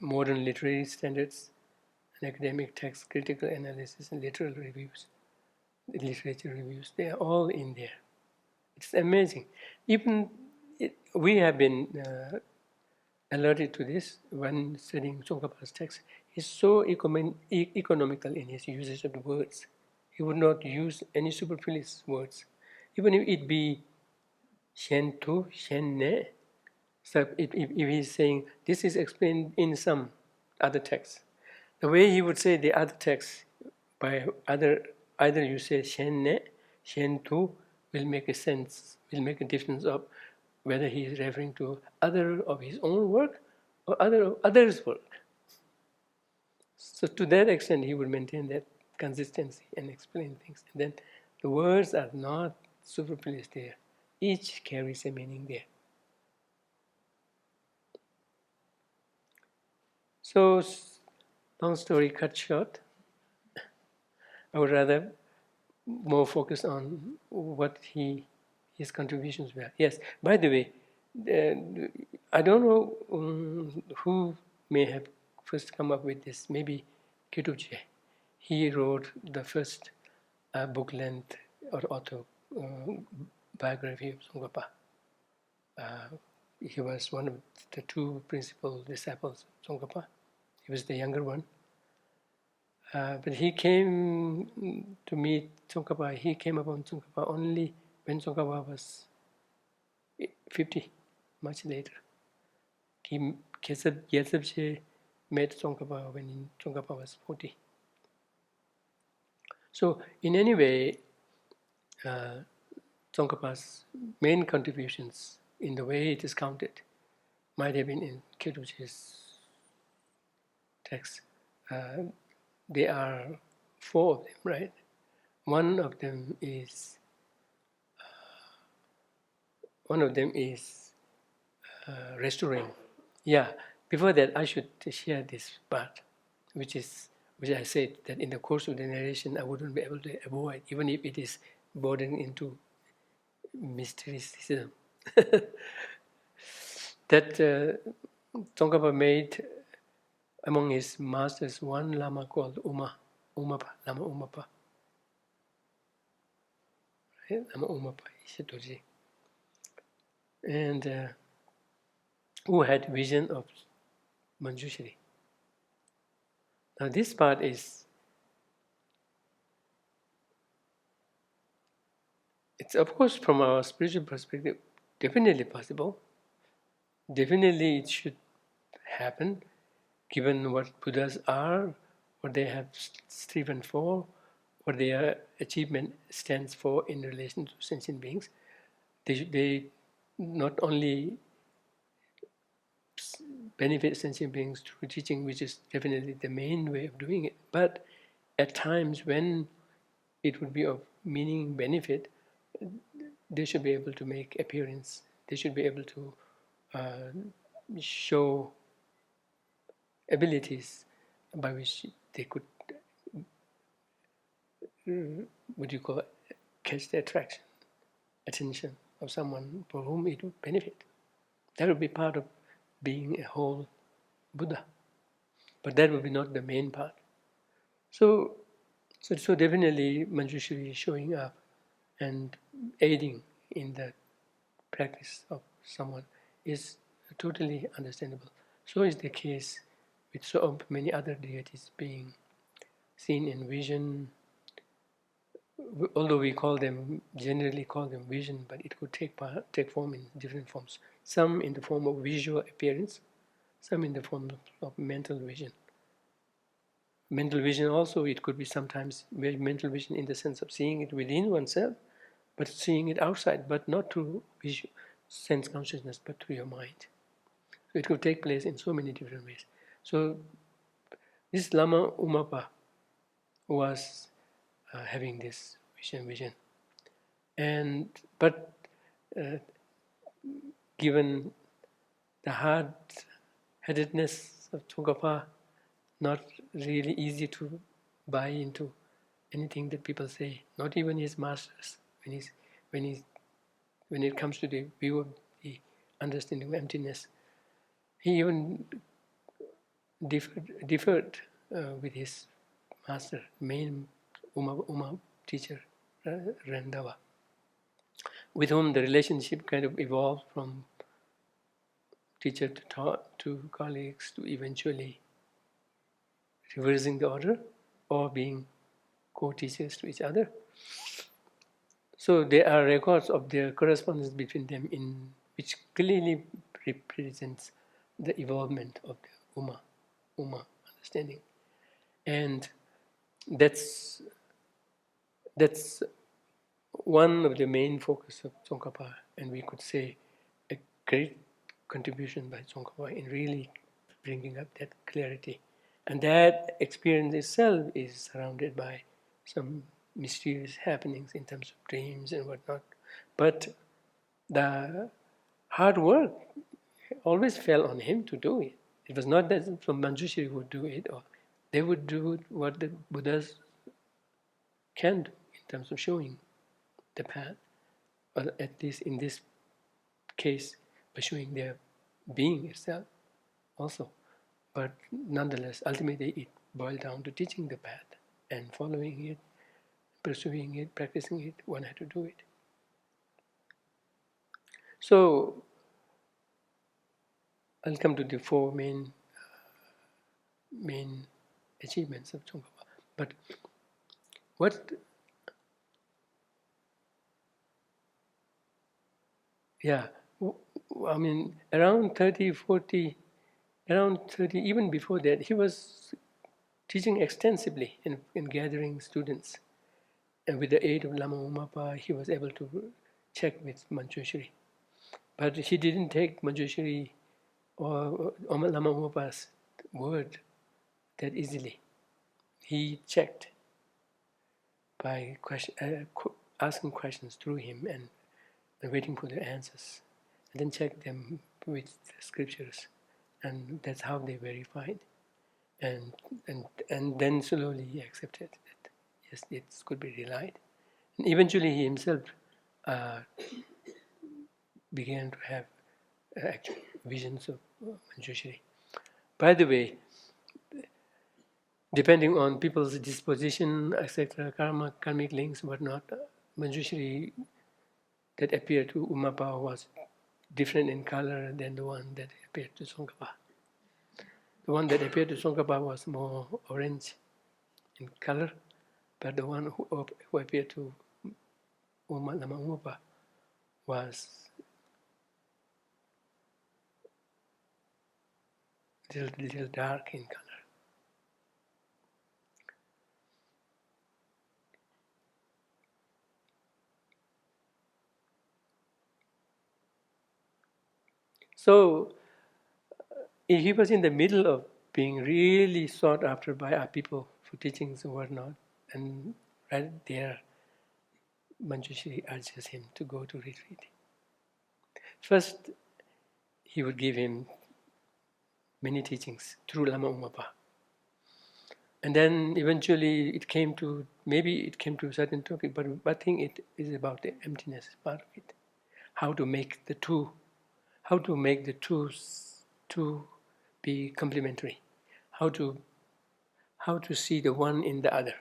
S1: modern literary standards and academic texts, critical analysis and literature reviews, they are all in there. It's amazing. Even we have been alerted to this when studying Tsongkhapa's text. He's so economical in his usage of the words. He would not use any superfluous words. Even if it be shen tu, shen ne. So if he's saying, this is explained in some other text, the way he would say the other text, by either you say shen ne, shen tu, will make a sense, will make a difference of whether he is referring to other of his own work or others' work. So to that extent, he would maintain that consistency and explain things. And then the words are not superfluous there. Each carries a meaning there. So, long story cut short, I would rather more focus on what his contributions were. Yes, by the way, I don't know who may have first come up with this. Maybe Kitubje. He wrote the first book length or biography of Tsongkhapa. He was one of the 2 principal disciples of Tsongkhapa. He was the younger one. But he came to meet Tsongkhapa. He came upon Tsongkhapa only when Tsongkhapa was 50, much later. Gyaltsabje met Tsongkhapa when Tsongkhapa was 40. So in any way, Tsongkhapa's main contributions in the way it is counted might have been in Kyoduj's text. There are 4 of them, right? One of them is restoring. Yeah, before that I should share this part, which I said that in the course of the narration I wouldn't be able to avoid, even if it is bordering into mysticism. That Tsongkhapa made among his masters one Lama called Umapa, Lama Umapa. Right? Lama Umapa Ishitoji. And who had vision of Manjushri. Now this part is, it's of course from our spiritual perspective, definitely possible. Definitely it should happen, given what Buddhas are, what they have striven for, what their achievement stands for in relation to sentient beings. They not only benefit sentient beings through teaching, which is definitely the main way of doing it, but at times when it would be of meaning benefit, they should be able to make appearance. They should be able to show abilities by which they could, what do you call it, catch the attention of someone for whom it would benefit. That would be part of being a whole Buddha. But that would be not the main part. So definitely Manjushri is showing up and aiding in the practice of someone is totally understandable. So is the case with so many other deities being seen in vision, although we generally call them vision, but it could take form in different forms. Some in the form of visual appearance, some in the form of mental vision. Mental vision also, it could be sometimes mental vision in the sense of seeing it within oneself, but seeing it outside, but not through visual sense consciousness, but through your mind. So it could take place in so many different ways. So this Lama Umapa was having this vision. But given the hard-headedness of Tsongkhapa, not really easy to buy into anything that people say, not even his masters, when it comes to the view of the understanding of emptiness. He even differed with his master, main Uma teacher, Rendava, with whom the relationship kind of evolved from teacher to colleagues to eventually reversing the order or being co-teachers to each other. So there are records of their correspondence between them which clearly represents the evolvement of the Uma understanding. And that's one of the main focus of Tsongkhapa, and we could say a great contribution by Tsongkhapa in really bringing up that clarity. And that experience itself is surrounded by some mysterious happenings in terms of dreams and whatnot. But the hard work always fell on him to do it. It was not that from Manjushri would do it, or they would do what the Buddhas can do in terms of showing the path, or at least in this case, by showing their being itself also. But nonetheless, ultimately it boiled down to teaching the path and following it, pursuing it, practicing it. One had to do it. So I'll come to the four main achievements of Tsongkhapa. But I mean, around 30, 40, around 30, even before that, he was teaching extensively in gathering students. And with the aid of Lama Umapa, he was able to check with Manjushri. But he didn't take Manjushri or Lama Umapa's word that easily. He checked by asking questions through him and waiting for the answers, and then checked them with the scriptures, and that's how they verified, and then slowly accepted that yes, it could be relied. And eventually, he himself began to have actual visions of Manjushri. By the way, depending on people's disposition, etc., karmic links, whatnot, Manjushri that appeared to Umapa was different in color than the one that appeared to Tsongkhapa. The one that appeared to Tsongkhapa was more orange in color, but the one who appeared to Lama Umapa was little dark in color. So he was in the middle of being really sought after by our people for teachings and whatnot, and right there, Manjushri urges him to go to retreat. First, he would give him many teachings through Lama Umapa. And then eventually it came to a certain topic, but I think it is about the emptiness part of it. How to make the two be complementary. How to see the one in the other,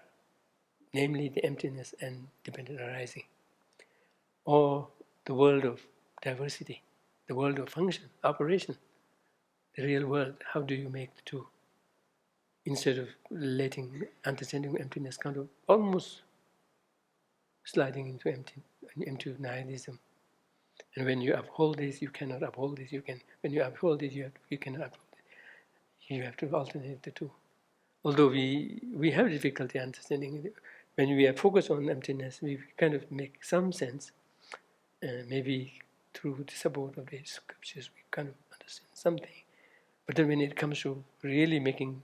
S1: namely the emptiness and dependent arising. Or the world of diversity, the world of function, operation, the real world. How do you make the two? Instead of letting understanding emptiness kind of almost sliding into nihilism. And when you uphold this, you cannot uphold this. When you uphold this, you cannot uphold it. You have to alternate the two. Although we have difficulty understanding it. When we are focused on emptiness, we kind of make some sense. Maybe through the support of the scriptures, we kind of understand something. But then when it comes to really making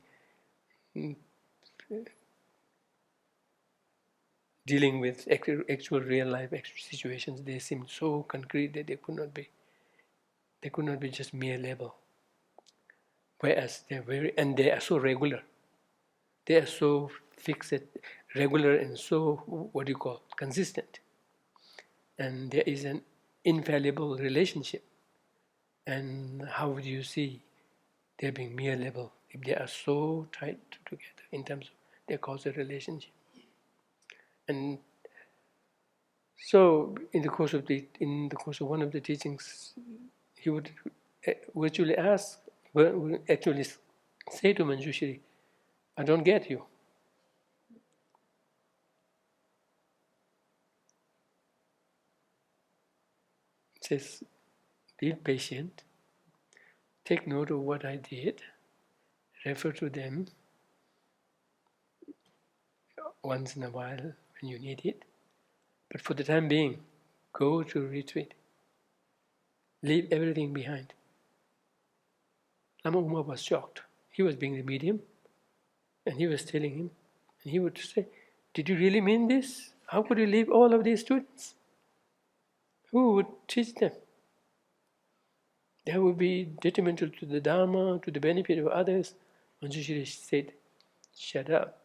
S1: dealing with actual real life situations, they seem so concrete that they could not be just mere label. Whereas they are so regular. They are so fixed, regular, and so consistent. And there is an infallible relationship. And how would you see there being mere label if they are so tied together in terms of their causal relationship? And so, in the course of one of the teachings, he would virtually actually say to Manjushri, "I don't get you." He says, "Be patient. Take note of what I did. Refer to them once in a while when you need it. But for the time being, go to retreat. Leave everything behind." Lama Uma was shocked. He was being the medium, and he was telling him, and he would say, "Did you really mean this? How could you leave all of these students? Who would teach them? That would be detrimental to the Dharma, to the benefit of others." Manjushri said, "Shut up.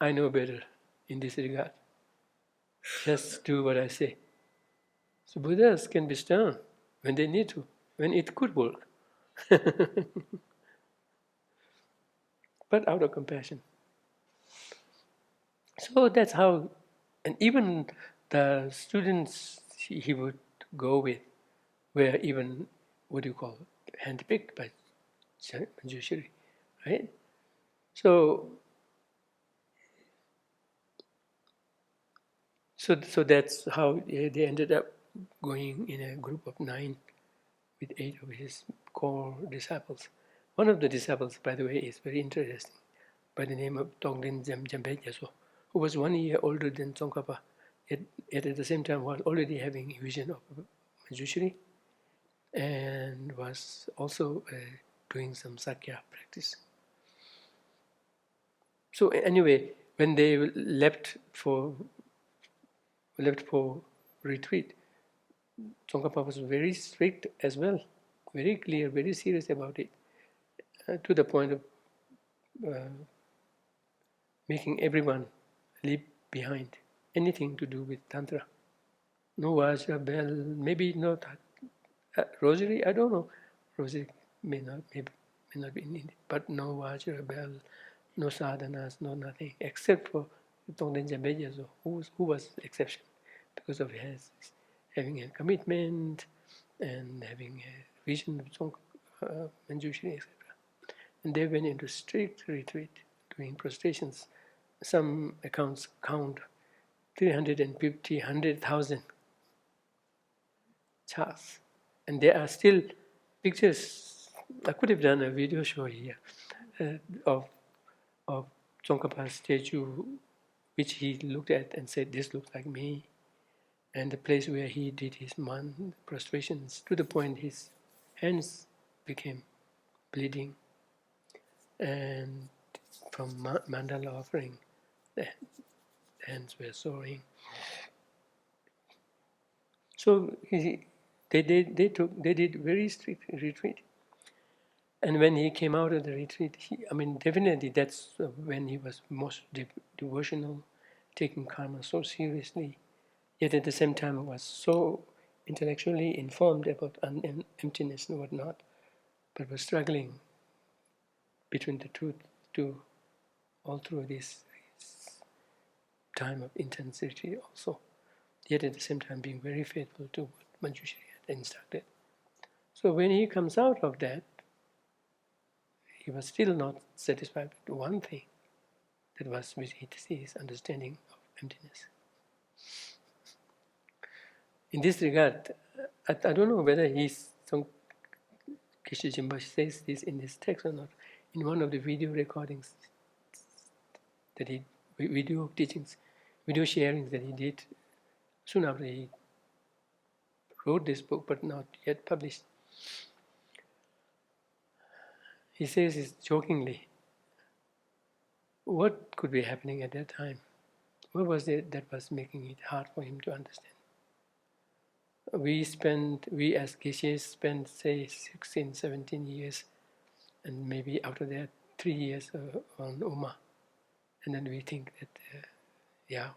S1: I know better in this regard. Just do what I say." So Buddhas can be stern when they need to, when it could work. But out of compassion. So that's how, and even the students he would go with were even, handpicked by Manjushri, right? So that's how they ended up going in a group of 9 with 8 of his core disciples. One of the disciples, by the way, is very interesting, by the name of Tongden Jambe Jeso, who was 1 year older than Tsongkhapa, yet at the same time was already having a vision of Manjushri, and was also doing some Sakya practice. So anyway, when they left for retreat, Tsongkhapa was very strict as well, very clear, very serious about it, to the point of making everyone leave behind anything to do with Tantra. No Vajra, bell, maybe not rosary, I don't know. Rosary may not be needed, but no Vajra, bell, no sadhanas, no nothing, except for Tongden Jambejazo, who was exception because of his having a commitment and having a vision of Tsong, Manjushri, etc. And they went into strict retreat, doing prostrations. Some accounts count 350, 100,000 chas. And there are still pictures. I could have done a video show here of Tsongkhapa's statue, which he looked at and said, "This looks like me." And the place where he did his prostrations, to the point his hands became bleeding. And from mandala offering, the hands were soring. So they did very strict retreat. And when he came out of the retreat, definitely that's when he was most devotional, taking karma so seriously, yet at the same time was so intellectually informed about emptiness and whatnot, but was struggling between the two all through this time of intensity also, yet at the same time being very faithful to what Manjushri had instructed. So when he comes out of that, he was still not satisfied with one thing, that was with his understanding of emptiness. In this regard, I don't know whether Geshe Jimba says this in his text or not. In one of the video recordings that video teachings, video sharings that he did soon after he wrote this book, but not yet published, he says this jokingly, what could be happening at that time? What was it that was making it hard for him to understand? We as Geshes spent, say, 16, 17 years, and maybe after that 3 years on Uma. And then we think that,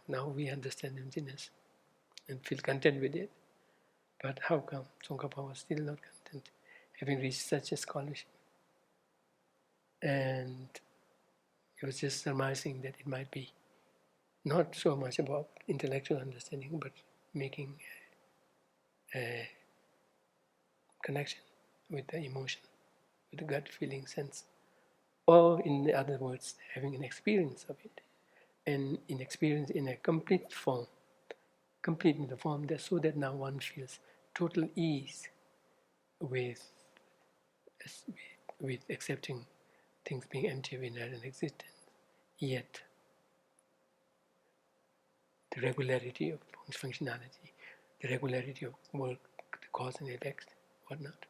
S1: now we understand emptiness and feel content with it. But how come Tsongkhapa was still not content, having reached such a scholarship? And he was just surmising that it might be not so much about intellectual understanding, but making a connection with the emotion, with the gut feeling sense, or in other words, having an experience of it, and in experience in a complete in the form that so that now one feels total ease with accepting things being empty of inherent existence, yet the regularity of functionality, the regularity of work, the cause and effect, whatnot.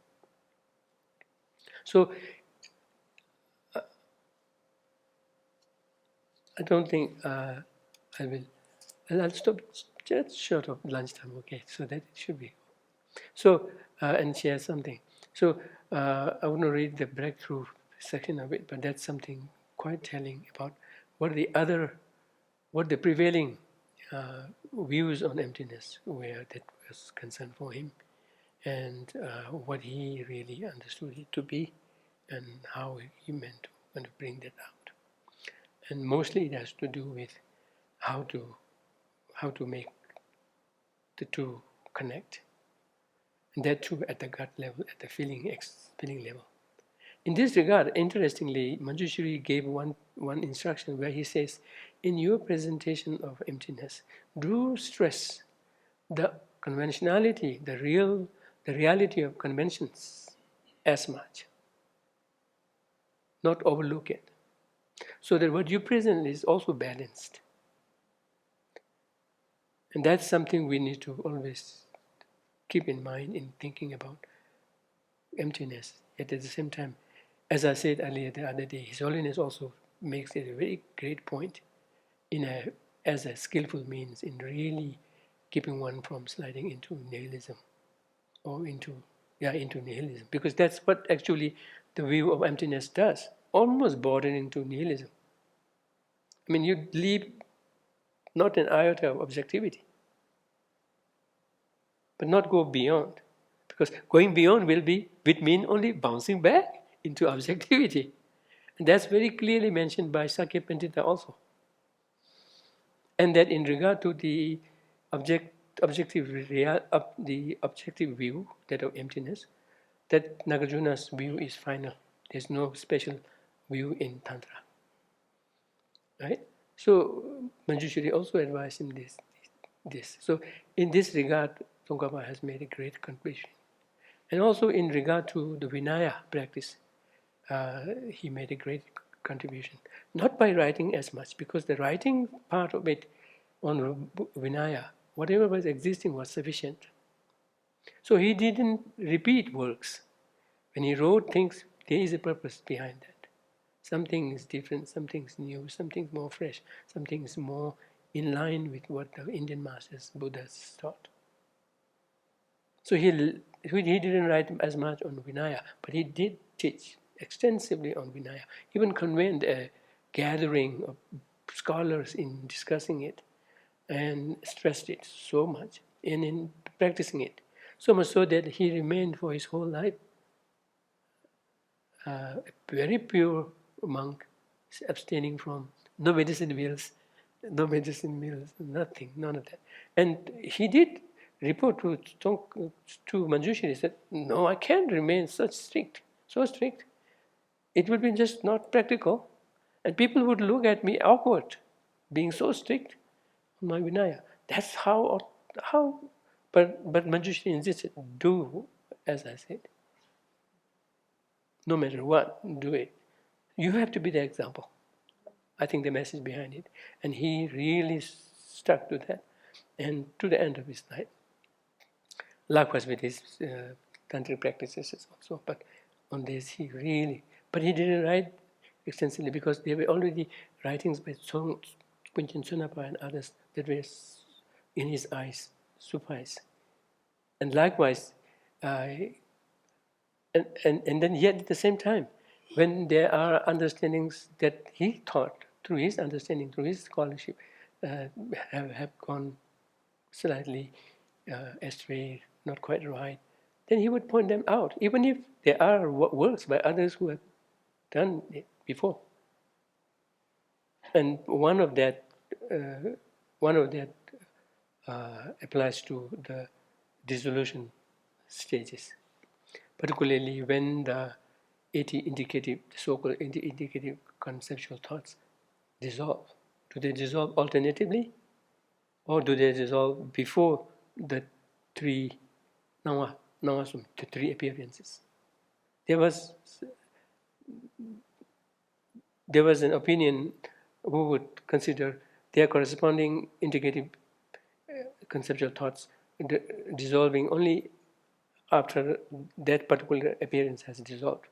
S1: So I don't think I'll stop just short of lunchtime, okay, so that it should be. So, and share something. So I want to read the breakthrough section of it, but that's something quite telling about what the prevailing views on emptiness were that was concerned for him, and what he really understood it to be, and how he meant to bring that out. And mostly it has to do with how to make the two connect, and that too at the gut level, at the feeling level. In this regard, interestingly, Manjushri gave one instruction where he says, in your presentation of emptiness, do stress the conventionality, the reality of conventions as much. Not overlook it. So that what you present is also balanced. And that's something we need to always keep in mind in thinking about emptiness. Yet at the same time, as I said earlier the other day, His Holiness also makes it a very great point as a skillful means in really keeping one from sliding into nihilism or into nihilism, because that's what actually the view of emptiness does, almost bordering to nihilism. I mean, you leave not an iota of objectivity, but not go beyond, because going beyond would mean only bouncing back into objectivity, and that's very clearly mentioned by Sakya Pandita also. And that in regard to the objective view, that of emptiness, that Nagarjuna's view is final. There's no special view in Tantra. Right? So Manjushri also advised him this. So in this regard, Tsongkhapa has made a great contribution. And also in regard to the Vinaya practice, he made a great contribution. Not by writing as much, because the writing part of it on Vinaya, whatever was existing was sufficient. So he didn't repeat works. When he wrote things, there is a purpose behind that. Something is different, something's new, something's more fresh, something's more in line with what the Indian masters, Buddhas taught. So he didn't write as much on Vinaya, but he did teach extensively on Vinaya, even convened a gathering of scholars in discussing it, and stressed it so much in practicing it. So much so that he remained for his whole life a very pure monk, abstaining from no medicine meals, nothing, none of that. And he did report to Manjushri, he said, no, I can't remain so strict. It would be just not practical. And people would look at me awkward, being so strict on my Vinaya. That's how but Manjushri insisted, do as I said. No matter what, do it. You have to be the example. I think the message behind it. And he really stuck to that, and to the end of his life. Likewise with his tantric practices also. But on this, but he didn't write extensively, because there were already writings by Punchen Tsongkhapa and others that were in his eyes suffice. And likewise, and then yet at the same time, when there are understandings that he taught through his understanding, through his scholarship, have gone slightly astray, not quite right, then he would point them out, even if there are works by others who have done it before. And one of that applies to the dissolution stages, particularly when the so-called indicative conceptual thoughts dissolve. Do they dissolve alternatively, or do they dissolve before the three nawasum, the three appearances? There was an opinion who would consider their corresponding indicative conceptual thoughts dissolving only after that particular appearance has dissolved.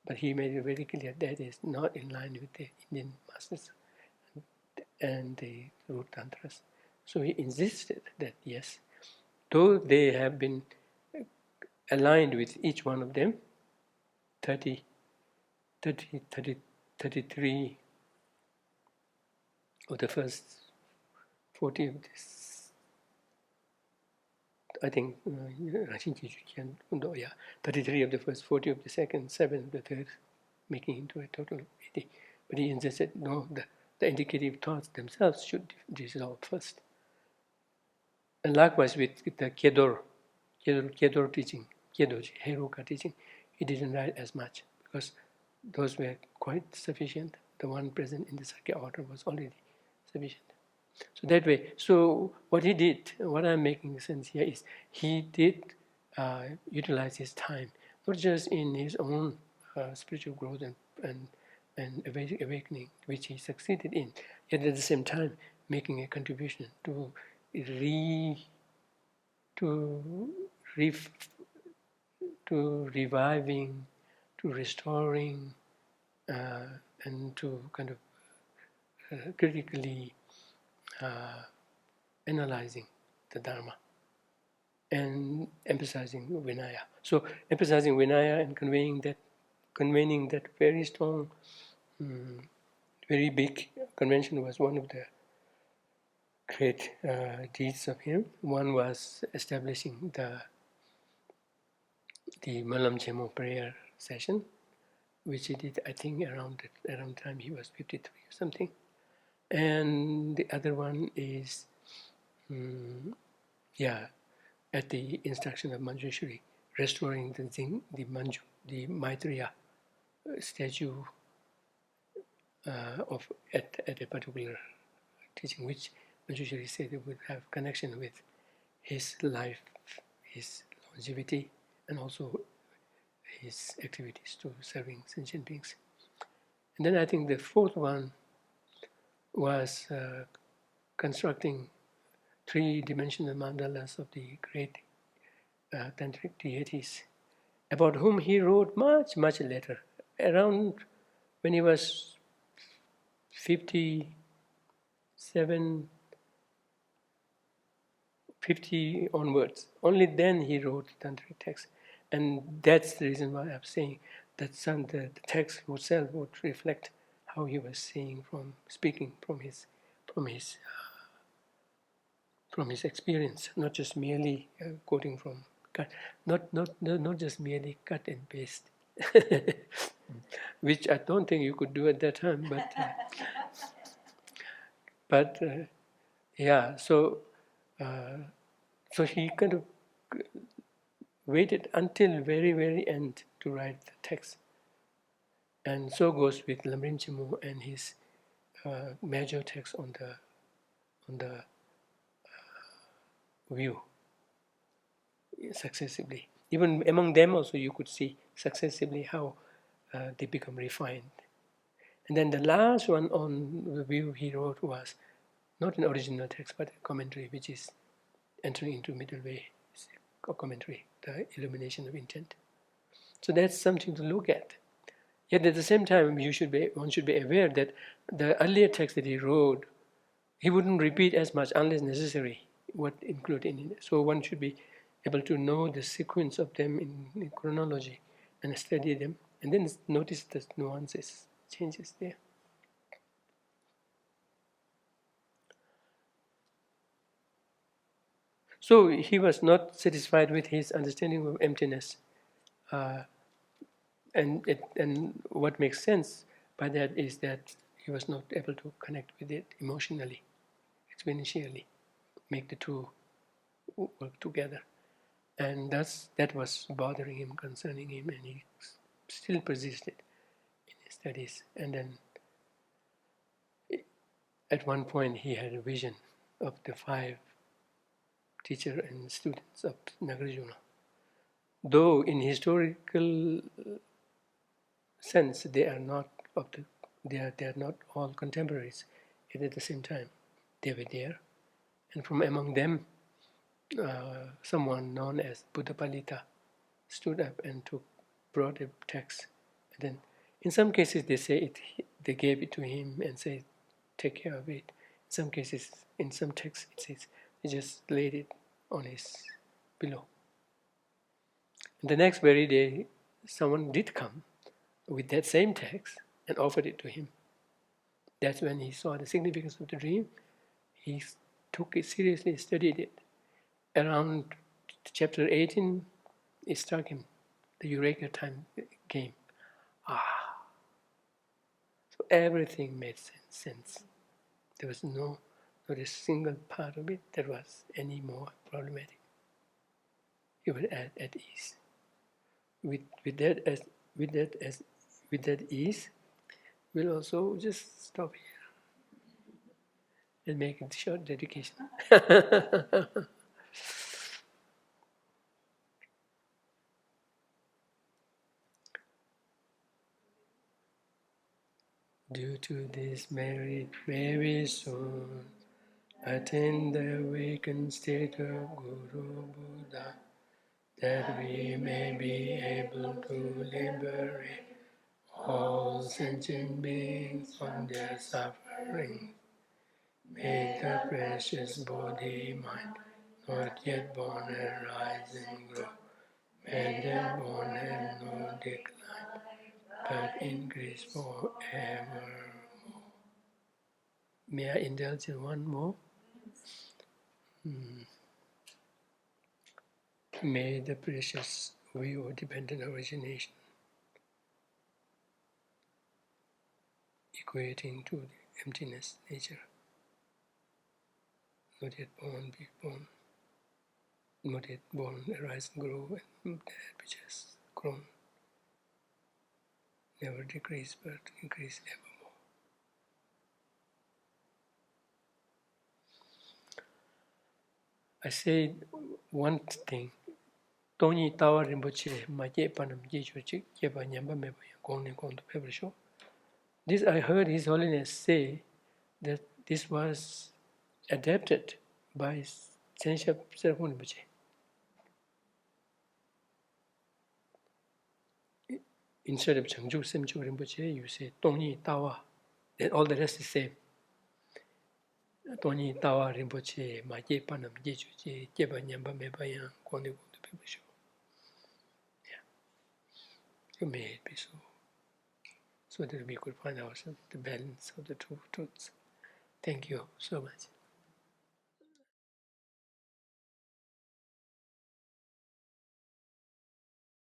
S1: But he made it very clear that is not in line with the Indian masters and the root tantras. So he insisted that yes, though they have been aligned with each one of them, 33 of the first 40 of this, I think, 33 of the first, 40 of the second, 7 of the third, making into a total of 80. But he insisted, no, the indicative thoughts themselves should dissolve first. And likewise with the Kedor teaching, Kedoji, Heruka teaching, he didn't write as much, because those were quite sufficient. The one present in the Sakya order was already sufficient. So that way, so what he did, what I'm making sense here is, he did utilize his time, not just in his own spiritual growth and awakening, which he succeeded in, yet at the same time making a contribution to reviving, to restoring, and to kind of critically analyzing the Dharma, and emphasizing Vinaya. So emphasizing Vinaya and conveying that very strong, very big convention was one of the great deeds of him. One was establishing the Malam Chemo prayer session, which he did, I think, around the time he was 53 or something. And the other one is, at the instruction of Manjushri, restoring the Maitreya statue at a particular teaching, which Manjushri said it would have connection with his life, his longevity, and also his activities to serving sentient beings. And then I think the fourth one was constructing three-dimensional mandalas of the great tantric deities, about whom he wrote much, much later, around when he was 57, 50 onwards. Only then he wrote tantric texts. And that's the reason why I'm saying that the text itself would reflect how he was speaking from his experience, not just merely quoting from cut, not just merely cut and paste, which I don't think you could do at that time. But yeah, so he kind of waited until very, very end to write the text. And so goes with Lamrim Chimu and his major text on the view successively. Even among them also you could see successively how they become refined. And then the last one on the view he wrote was not an original text but a commentary, which is entering into middle way, a commentary, the illumination of intent. So that's something to look at. Yet at the same time, one should be aware that the earlier text that he wrote, he wouldn't repeat as much unless necessary what included in it. So one should be able to know the sequence of them in chronology and study them, and then notice the nuances, changes there. So he was not satisfied with his understanding of emptiness. And what makes sense by that is that he was not able to connect with it emotionally, experientially, make the two work together. And that was bothering him, concerning him, and he still persisted in his studies. And then at one point he had a vision of the 5 teachers and students of Nagarjuna. Though in historical sense they are not all contemporaries, yet at the same time they were there. And from among them, someone known as Buddhapalita stood up and brought a text. And then in some cases they gave it to him and said, take care of it. In some cases, in some texts it says, he just laid it on his pillow. And the next very day, someone did come with that same text and offered it to him. That's when he saw the significance of the dream. He took it seriously, studied it. Around chapter 18, it struck him. The Eureka time came. So everything made sense. There was not a single part of it that was any more problematic. He was at ease. With that ease, we'll also just stop here and make it short dedication. Due to this merit, may we soon attain the awakened state of Guru Buddha, that we may be able to liberate all sentient beings from their suffering. Make the precious body, mind, not yet born and rise and grow, and then born and no decline, but increase forever. May I indulge in one more? May the precious view of dependent origination, equating to the emptiness nature, not yet born, be born, not yet born, arise and grow, and that which has grown, never decrease but increase evermore. I said one thing. Tony Tower Rinpoche, my Jepanam Jechuchik, Jepa Nyamba Meba, Gong Gong to Pebble Show. This I heard His Holiness say that this was adapted by Tsongkhapa Rinpoche. Instead of Changju Semchu Rinpoche, you say Tony Tawa. Then all the rest is same. Tony Tawa Rinpoche, my Jepanam Jechuchi, Jepa Nyamba Meba, Gong Gong to Pebble Show. You may it be so that we could find ourselves the balance of the two truths. Thank you so much.